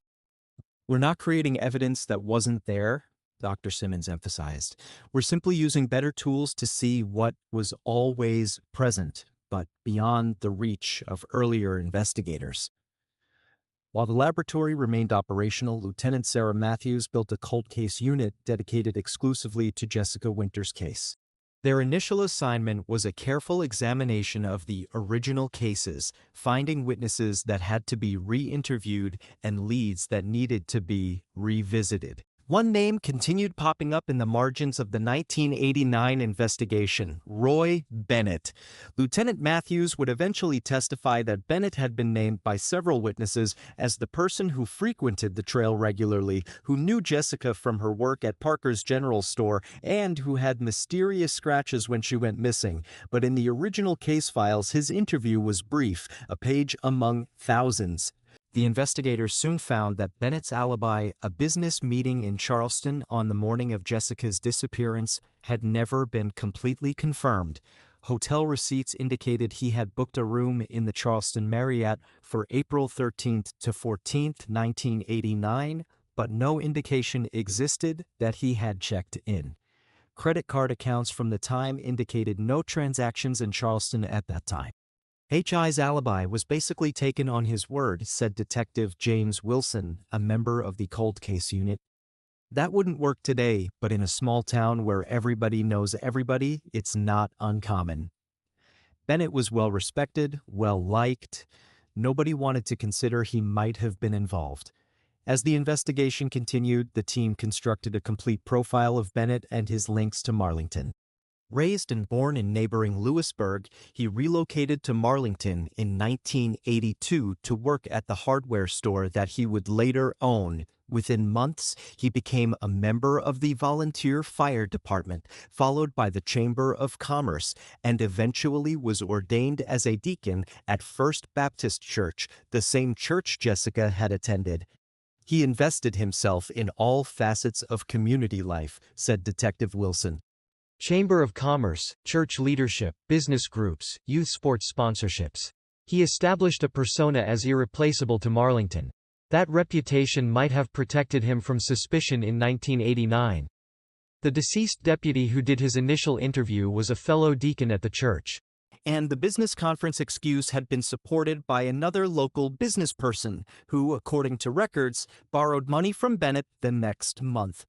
"We're not creating evidence that wasn't there," Dr. Simmons emphasized. "We're simply using better tools to see what was always present, but beyond the reach of earlier investigators." While the laboratory remained operational, Lieutenant Sarah Matthews built a cold case unit dedicated exclusively to Jessica Winter's case. Their initial assignment was a careful examination of the original cases, finding witnesses that had to be re-interviewed and leads that needed to be revisited. One name continued popping up in the margins of the 1989 investigation: Roy Bennett. Lieutenant Matthews would eventually testify that Bennett had been named by several witnesses as the person who frequented the trail regularly, who knew Jessica from her work at Parker's General Store, and who had mysterious scratches when she went missing. But in the original case files, his interview was brief, a page among thousands. The investigators soon found that Bennett's alibi, a business meeting in Charleston on the morning of Jessica's disappearance, had never been completely confirmed. Hotel receipts indicated he had booked a room in the Charleston Marriott for April 13th to 14th, 1989, but no indication existed that he had checked in. Credit card accounts from the time indicated no transactions in Charleston at that time. H.I.'s alibi was basically taken on his word, said Detective James Wilson, a member of the cold case unit. That wouldn't work today, but in a small town where everybody knows everybody, it's not uncommon. Bennett was well respected, well liked. Nobody wanted to consider he might have been involved. As the investigation continued, the team constructed a complete profile of Bennett and his links to Marlington. Raised and born in neighboring Lewisburg, he relocated to Marlington in 1982 to work at the hardware store that he would later own. Within months, he became a member of the volunteer fire department, followed by the Chamber of Commerce, and eventually was ordained as a deacon at First Baptist Church, the same church Jessica had attended. He invested himself in all facets of community life, said Detective Wilson. Chamber of Commerce, church leadership, business groups, youth sports sponsorships. He established a persona as irreplaceable to Marlington. That reputation might have protected him from suspicion in 1989. The deceased deputy who did his initial interview was a fellow deacon at the church. And the business conference excuse had been supported by another local business person who, according to records, borrowed money from Bennett the next month.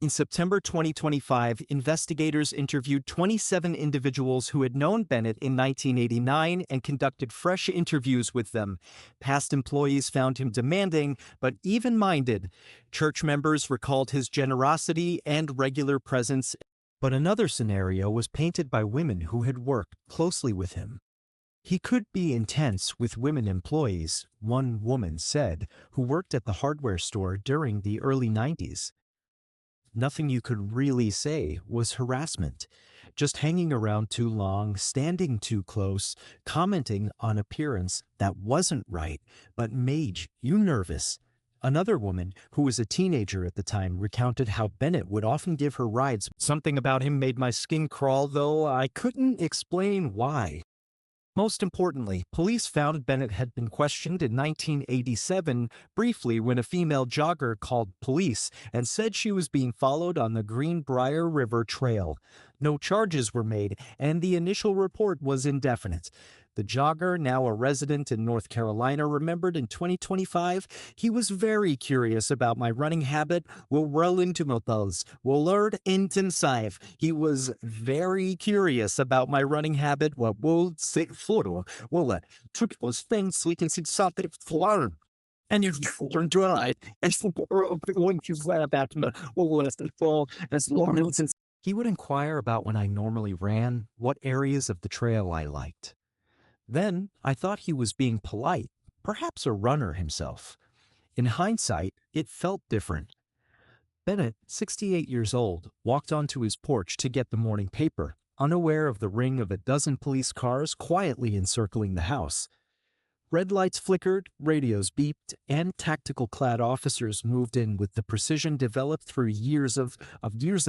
In September 2025, investigators interviewed 27 individuals who had known Bennett in 1989 and conducted fresh interviews with them. Past employees found him demanding, but even-minded. Church members recalled his generosity and regular presence. But another scenario was painted by women who had worked closely with him. He could be intense with women employees, one woman said, who worked at the hardware store during the early 90s. Nothing you could really say was harassment. Just hanging around too long, standing too close, commenting on appearance that wasn't right, but made you nervous. Another woman, who was a teenager at the time, recounted how Bennett would often give her rides. Something about him made my skin crawl, though I couldn't explain why. Most importantly, police found Bennett had been questioned in 1987 briefly when a female jogger called police and said she was being followed on the Greenbrier River Trail. No charges were made, and the initial report was indefinite. The jogger, now a resident in North Carolina, remembered in 2025, he was very curious about my running habit. Will roll into motels. Will learn intensive. He was very curious about my running habit. What will say photo? Will took those things so we can see something flown. And you're dry. And going to flat about the fall as long as he would inquire about when I normally ran, what areas of the trail I liked. Then I thought he was being polite, perhaps a runner himself. In hindsight, it felt different. Bennett, 68 years old, walked onto his porch to get the morning paper, unaware of the ring of a dozen police cars quietly encircling the house. Red lights flickered, radios beeped, and tactical-clad officers moved in with the precision developed through years of the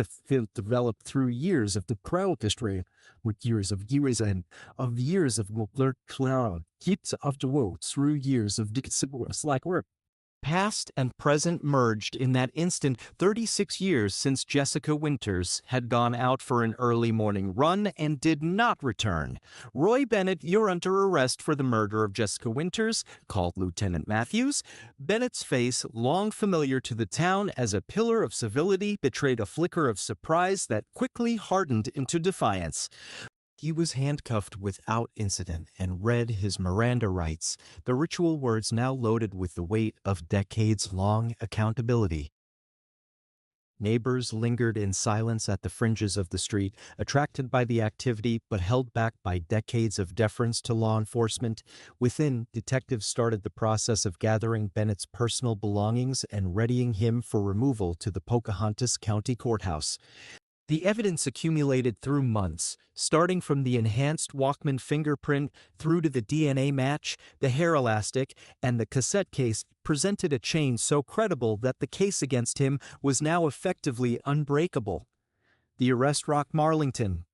trail history, with years of cloud, heaps of the road through years of like work. Past and present merged in that instant. 36 years since Jessica Winters had gone out for an early morning run and did not return. Roy Bennett, you're under arrest for the murder of Jessica Winters, called Lieutenant Matthews. Bennett's face, long familiar to the town as a pillar of civility, betrayed a flicker of surprise that quickly hardened into defiance. He was handcuffed without incident and read his Miranda rights, the ritual words now loaded with the weight of decades-long accountability. Neighbors lingered in silence at the fringes of the street, attracted by the activity but held back by decades of deference to law enforcement. Within, detectives started the process of gathering Bennett's personal belongings and readying him for removal to the Pocahontas County Courthouse. The evidence accumulated through months, starting from the enhanced Walkman fingerprint through to the DNA match, the hair elastic, and the cassette case presented a chain so credible that the case against him was now effectively unbreakable. The arrest rocked Marlington.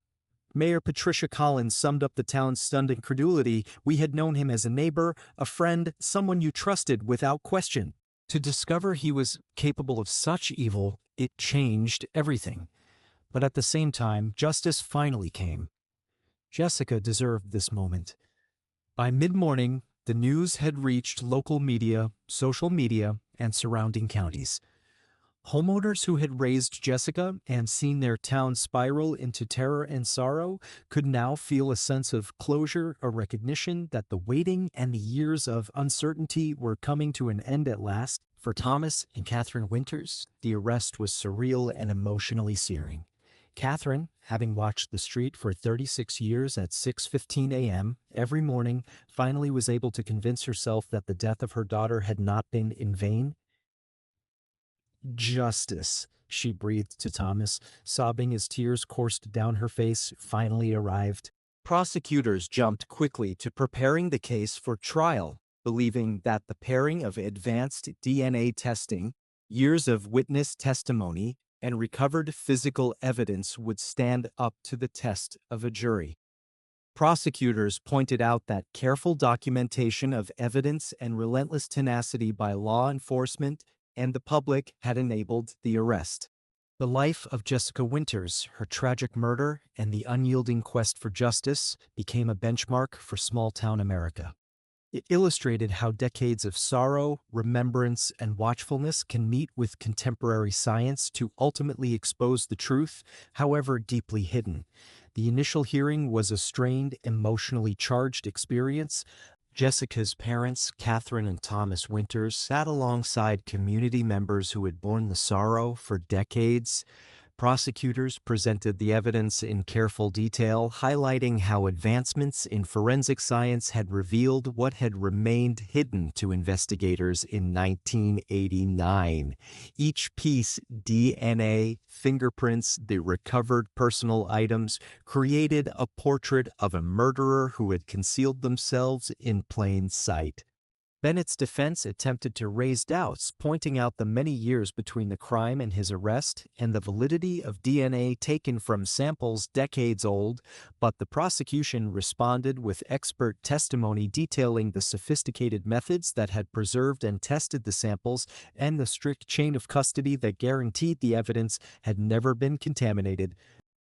Mayor Patricia Collins summed up the town's stunned incredulity. We had known him as a neighbor, a friend, someone you trusted without question. To discover he was capable of such evil, it changed everything. But at the same time, justice finally came. Jessica deserved this moment. By mid-morning, the news had reached local media, social media, and surrounding counties. Homeowners who had raised Jessica and seen their town spiral into terror and sorrow could now feel a sense of closure, a recognition that the waiting and the years of uncertainty were coming to an end at last. For Thomas and Catherine Winters, the arrest was surreal and emotionally searing. Catherine, having watched the street for 36 years at 6:15 a.m. every morning, finally was able to convince herself that the death of her daughter had not been in vain. Justice, she breathed to Thomas, sobbing as tears coursed down her face, finally arrived. Prosecutors jumped quickly to preparing the case for trial, believing that the pairing of advanced DNA testing, years of witness testimony, and recovered physical evidence would stand up to the test of a jury. Prosecutors pointed out that careful documentation of evidence and relentless tenacity by law enforcement and the public had enabled the arrest. The life of Jessica Winters, her tragic murder, and the unyielding quest for justice became a benchmark for small-town America. It illustrated how decades of sorrow, remembrance, and watchfulness can meet with contemporary science to ultimately expose the truth, however deeply hidden. The initial hearing was a strained, emotionally charged experience. Jessica's parents, Catherine and Thomas Winters, sat alongside community members who had borne the sorrow for decades. Prosecutors presented the evidence in careful detail, highlighting how advancements in forensic science had revealed what had remained hidden to investigators in 1989. Each piece, DNA, fingerprints, the recovered personal items, created a portrait of a murderer who had concealed themselves in plain sight. Bennett's defense attempted to raise doubts, pointing out the many years between the crime and his arrest and the validity of DNA taken from samples decades old, but the prosecution responded with expert testimony detailing the sophisticated methods that had preserved and tested the samples and the strict chain of custody that guaranteed the evidence had never been contaminated.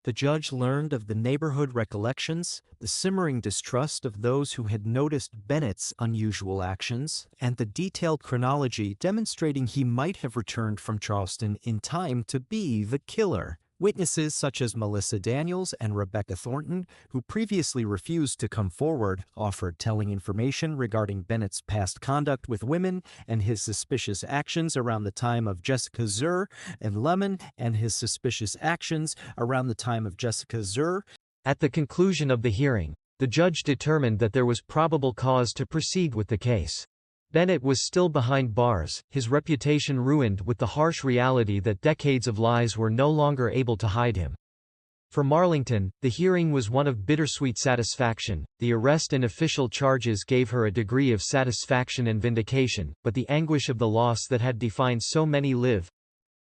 The judge learned of the neighborhood recollections, the simmering distrust of those who had noticed Bennett's unusual actions, and the detailed chronology demonstrating he might have returned from Charleston in time to be the killer. Witnesses such as Melissa Daniels and Rebecca Thornton, who previously refused to come forward, offered telling information regarding Bennett's past conduct with women and his suspicious actions around the time of Jessica Zur, and Lemon and his suspicious actions around the time of Jessica Zur. At the conclusion of the hearing, the judge determined that there was probable cause to proceed with the case. Bennett was still behind bars, his reputation ruined with the harsh reality that decades of lies were no longer able to hide him. For Marlington, the hearing was one of bittersweet satisfaction. The arrest and official charges gave her a degree of satisfaction and vindication, but the anguish of the loss that had defined so many live.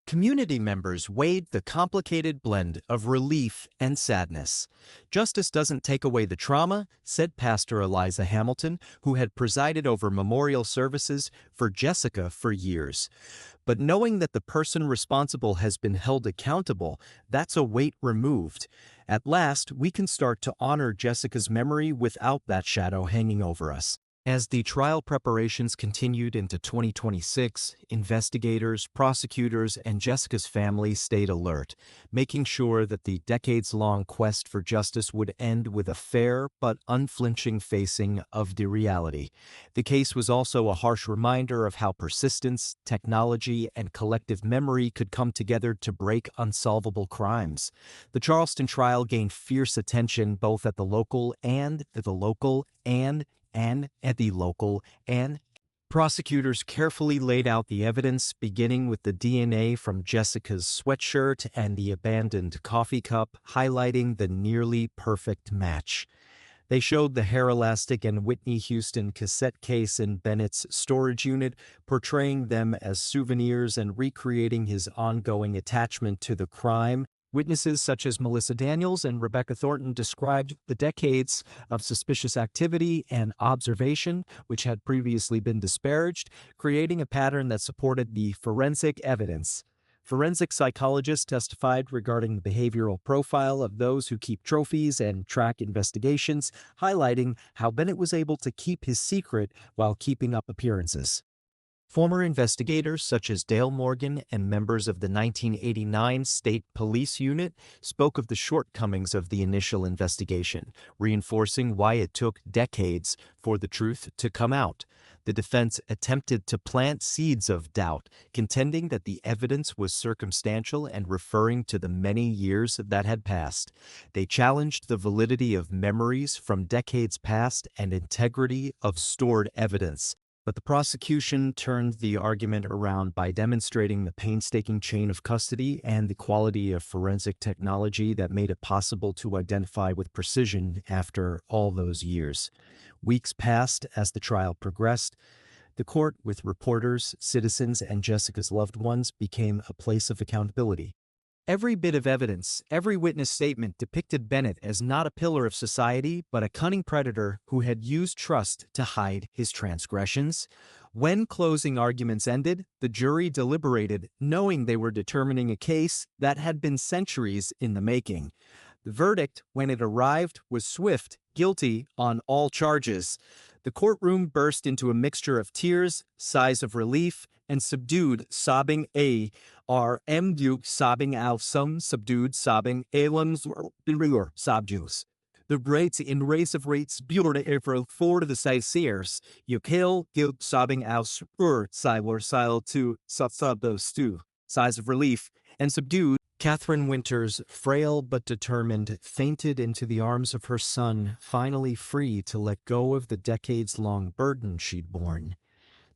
Community members weighed the complicated blend of relief and sadness. Justice doesn't take away the trauma, said Pastor Eliza Hamilton, who had presided over memorial services for Jessica for years. But knowing that the person responsible has been held accountable, that's a weight removed. At last, we can start to honor Jessica's memory without that shadow hanging over us. As the trial preparations continued into 2026, investigators, prosecutors, and Jessica's family stayed alert, making sure that the decades-long quest for justice would end with a fair but unflinching facing of the reality. The case was also a harsh reminder of how persistence, technology, and collective memory could come together to break unsolvable crimes. The Charleston trial gained fierce attention both at the local and prosecutors carefully laid out the evidence, beginning with the DNA from Jessica's sweatshirt and the abandoned coffee cup, highlighting the nearly perfect match. They showed the hair elastic and Whitney Houston cassette case in Bennett's storage unit, portraying them as souvenirs and recreating his ongoing attachment to the crime. Witnesses such as Melissa Daniels and Rebecca Thornton described the decades of suspicious activity and observation, which had previously been disparaged, creating a pattern that supported the forensic evidence. Forensic psychologists testified regarding the behavioral profile of those who keep trophies and track investigations, highlighting how Bennett was able to keep his secret while keeping up appearances. Former investigators such as Dale Morgan and members of the 1989 State Police Unit spoke of the shortcomings of the initial investigation, reinforcing why it took decades for the truth to come out. The defense attempted to plant seeds of doubt, contending that the evidence was circumstantial and referring to the many years that had passed. They challenged the validity of memories from decades past and integrity of stored evidence. But the prosecution turned the argument around by demonstrating the painstaking chain of custody and the quality of forensic technology that made it possible to identify with precision after all those years. Weeks passed as the trial progressed. The court, with reporters, citizens, and Jessica's loved ones, became a place of accountability. Every bit of evidence, every witness statement depicted Bennett as not a pillar of society, but a cunning predator who had used trust to hide his transgressions. When closing arguments ended, the jury deliberated, knowing they were determining a case that had been centuries in the making. The verdict, when it arrived, was swift, guilty on all charges. The courtroom burst into a mixture of tears, sighs of relief, and subdued sobbing sobbing out some subdued sobbing alums subjuice. The rates in race of rates bjorda April for the seers, you kill guilt sobbing out sile to those two sighs of relief and subdued. Catherine Winters, frail but determined, fainted into the arms of her son, finally free to let go of the decades-long burden she'd borne.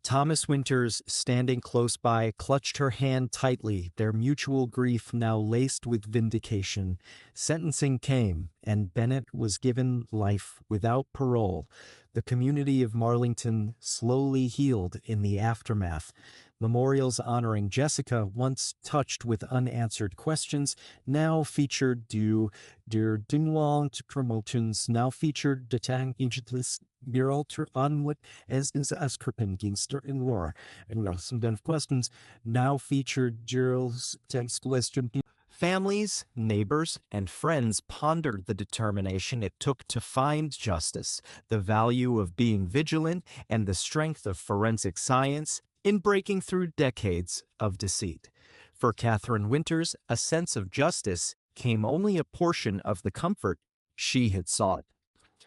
Thomas Winters, standing close by, clutched her hand tightly, their mutual grief now laced with vindication. Sentencing came, and Bennett was given life without parole. The community of Marlington slowly healed in the aftermath. Memorials honoring Jessica, once touched with unanswered questions, now featured der Dingwang promotions, now featured the Tang Ageless Mural Onward as Askerpen Gingster in War. And some then questions now featured Gerald's text question. Families, neighbors, and friends pondered the determination it took to find justice, the value of being vigilant, and the strength of forensic science in breaking through decades of deceit. For Catherine Winters, a sense of justice came only a portion of the comfort she had sought.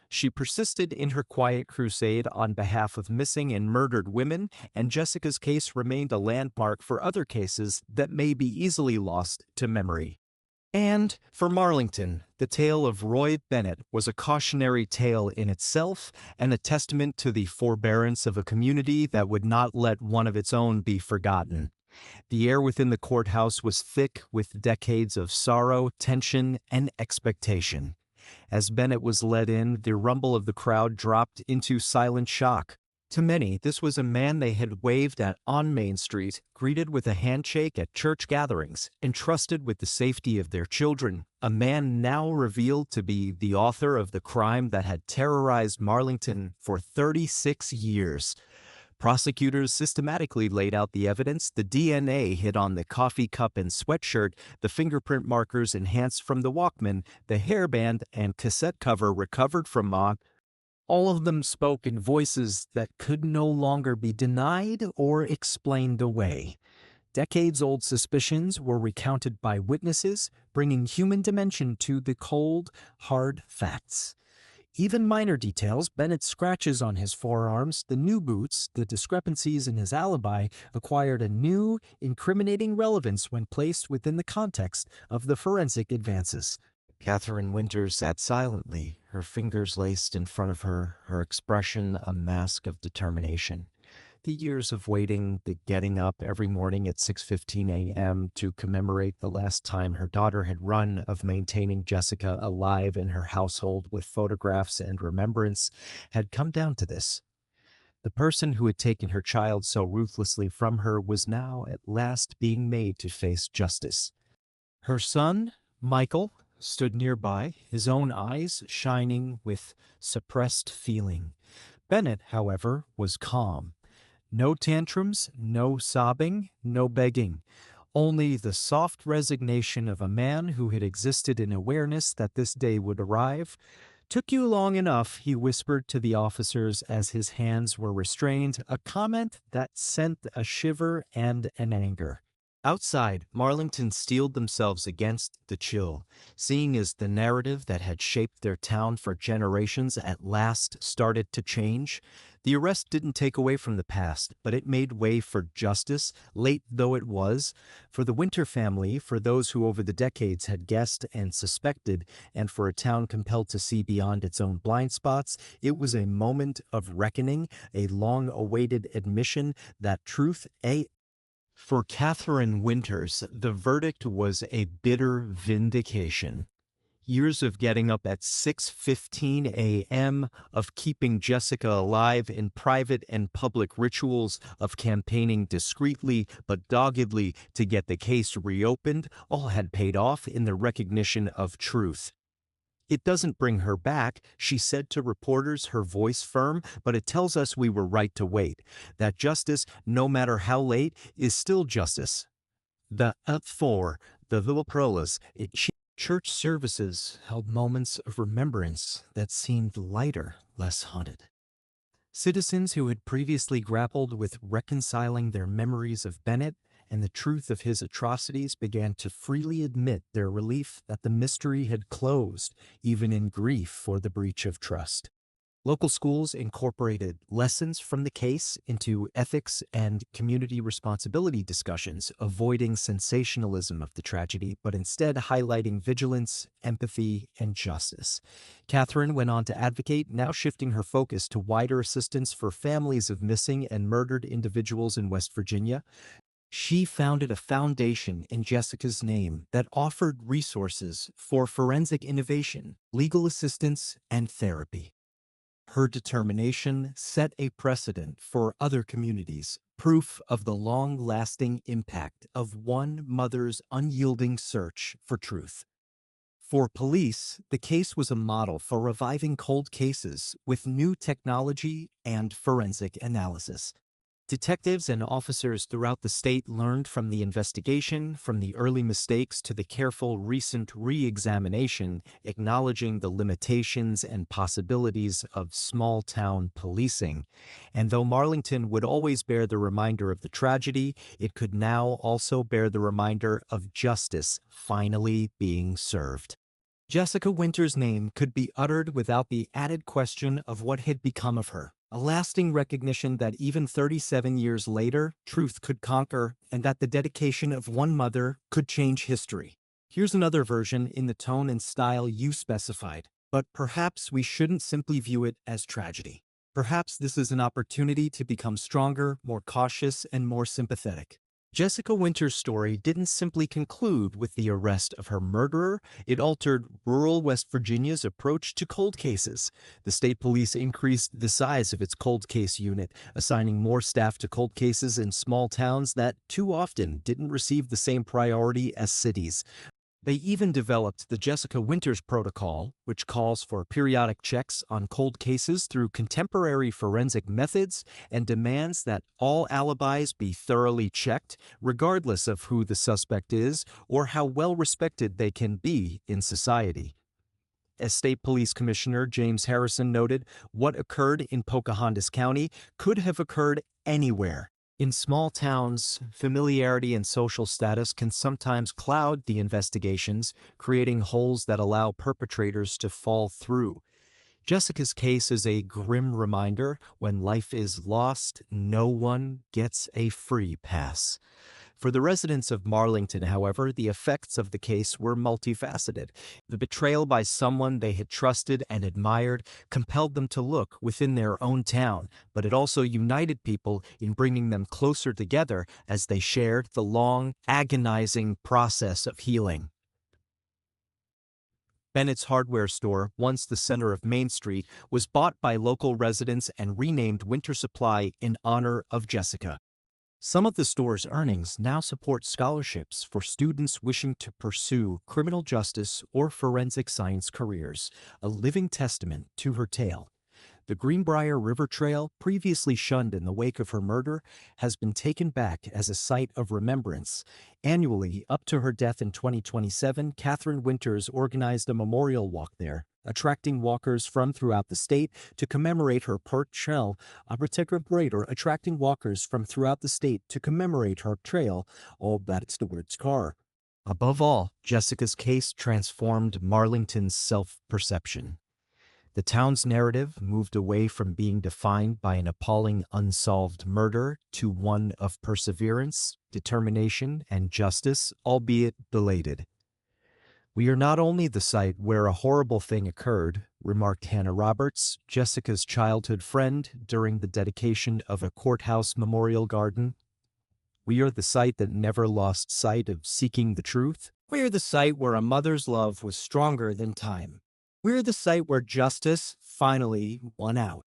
She persisted in her quiet crusade on behalf of missing and murdered women, and Jessica's case remained a landmark for other cases that may be easily lost to memory. And for Marlington, the tale of Roy Bennett was a cautionary tale in itself and a testament to the forbearance of a community that would not let one of its own be forgotten. The air within the courthouse was thick with decades of sorrow, tension, and expectation. As Bennett was led in, the rumble of the crowd dropped into silent shock. To many, this was a man they had waved at on Main Street, greeted with a handshake at church gatherings, entrusted with the safety of their children, a man now revealed to be the author of the crime that had terrorized Marlington for 36 years. Prosecutors systematically laid out the evidence, the DNA hid on the coffee cup and sweatshirt, the fingerprint markers enhanced from the Walkman, the hairband and cassette cover recovered from Ma. All of them spoke in voices that could no longer be denied or explained away. Decades-old suspicions were recounted by witnesses, bringing human dimension to the cold, hard facts. Even minor details, Bennett's scratches on his forearms, the new boots, the discrepancies in his alibi, acquired a new, incriminating relevance when placed within the context of the forensic advances. Catherine Winters sat silently, her fingers laced in front of her, her expression a mask of determination. The years of waiting, the getting up every morning at 6:15 a.m. to commemorate the last time her daughter had run, of maintaining Jessica alive in her household with photographs and remembrance, had come down to this. The person who had taken her child so ruthlessly from her was now at last being made to face justice. Her son, Michael, stood nearby, his own eyes shining with suppressed feeling. Bennett, however, was calm. No tantrums, no sobbing, no begging. Only the soft resignation of a man who had existed in awareness that this day would arrive. "Took you long enough," he whispered to the officers as his hands were restrained, a comment that sent a shiver and an anger. Outside, Marlington steeled themselves against the chill, seeing as the narrative that had shaped their town for generations at last started to change. The arrest didn't take away from the past, but it made way for justice, late though it was, for the Winter family, for those who over the decades had guessed and suspected, and for a town compelled to see beyond its own blind spots. It was a moment of reckoning, a long-awaited admission that truth, For Catherine Winters, the verdict was a bitter vindication. Years of getting up at 6:15 a.m., of keeping Jessica alive in private and public rituals, of campaigning discreetly but doggedly to get the case reopened, all had paid off in the recognition of truth. "It doesn't bring her back," she said to reporters, her voice firm, "but it tells us we were right to wait. That justice, no matter how late, is still justice." The for the Villaprolas, church services held moments of remembrance that seemed lighter, less haunted. Citizens who had previously grappled with reconciling their memories of Bennett and the truth of his atrocities began to freely admit their relief that the mystery had closed, even in grief for the breach of trust. Local schools incorporated lessons from the case into ethics and community responsibility discussions, avoiding sensationalism of the tragedy, but instead highlighting vigilance, empathy, and justice. Catherine went on to advocate, now shifting her focus to wider assistance for families of missing and murdered individuals in West Virginia. She founded a foundation in Jessica's name that offered resources for forensic innovation, legal assistance, and therapy. Her determination set a precedent for other communities, proof of the long-lasting impact of one mother's unyielding search for truth. For police, the case was a model for reviving cold cases with new technology and forensic analysis. Detectives and officers throughout the state learned from the investigation, from the early mistakes to the careful recent re-examination, acknowledging the limitations and possibilities of small-town policing. And though Marlington would always bear the reminder of the tragedy, it could now also bear the reminder of justice finally being served. Jessica Winters' name could be uttered without the added question of what had become of her. A lasting recognition that even 37 years later, truth could conquer, and that the dedication of one mother could change history. Here's another version in the tone and style you specified, but perhaps we shouldn't simply view it as tragedy. Perhaps this is an opportunity to become stronger, more cautious, and more sympathetic. Jessica Winters' story didn't simply conclude with the arrest of her murderer. It altered rural West Virginia's approach to cold cases. The state police increased the size of its cold case unit, assigning more staff to cold cases in small towns that too often didn't receive the same priority as cities. They even developed the Jessica Winters Protocol, which calls for periodic checks on cold cases through contemporary forensic methods and demands that all alibis be thoroughly checked, regardless of who the suspect is or how well respected they can be in society. As State Police Commissioner James Harrison noted, what occurred in Pocahontas County could have occurred anywhere. In small towns, familiarity and social status can sometimes cloud the investigations, creating holes that allow perpetrators to fall through. Jessica's case is a grim reminder: when life is lost, no one gets a free pass. For the residents of Marlington, however, the effects of the case were multifaceted. The betrayal by someone they had trusted and admired compelled them to look within their own town, but it also united people in bringing them closer together as they shared the long, agonizing process of healing. Bennett's hardware store, once the center of Main Street, was bought by local residents and renamed Winter Supply in honor of Jessica. Some of the store's earnings now support scholarships for students wishing to pursue criminal justice or forensic science careers, a living testament to her tale. The Greenbrier River Trail, previously shunned in the wake of her murder, has been taken back as a site of remembrance. Annually, up to her death in 2027, Catherine Winters organized a memorial walk there, attracting walkers from throughout the state to commemorate her portrayal. Attracting walkers from throughout the state to commemorate her trail. Oh, that's the word scar. Above all, Jessica's case transformed Marlington's self-perception. The town's narrative moved away from being defined by an appalling unsolved murder to one of perseverance, determination, and justice, albeit belated. "We are not only the site where a horrible thing occurred," remarked Hannah Roberts, Jessica's childhood friend, during the dedication of a courthouse memorial garden. "We are the site that never lost sight of seeking the truth. We are the site where a mother's love was stronger than time. We're the site where justice finally won out."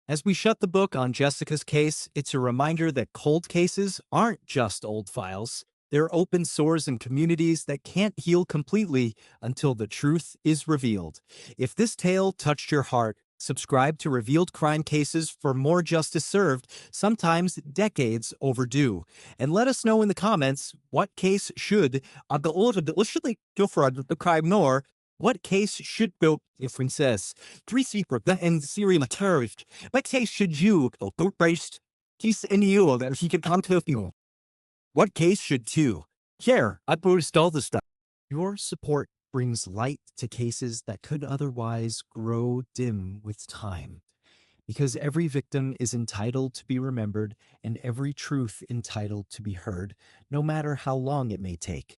As we shut the book on Jessica's case, it's a reminder that cold cases aren't just old files. They're open sores in communities that can't heal completely until the truth is revealed. If this tale touched your heart, subscribe to Revealed Crime Cases for more justice served, sometimes decades overdue. And let us know in the comments, what case should the crime nor what case should go if princess three secret and serial terrorist? What case should you go based kiss in you that he can come to you? What case should two share? I post all the stuff. Your support brings light to cases that could otherwise grow dim with time. Because every victim is entitled to be remembered and every truth entitled to be heard, no matter how long it may take.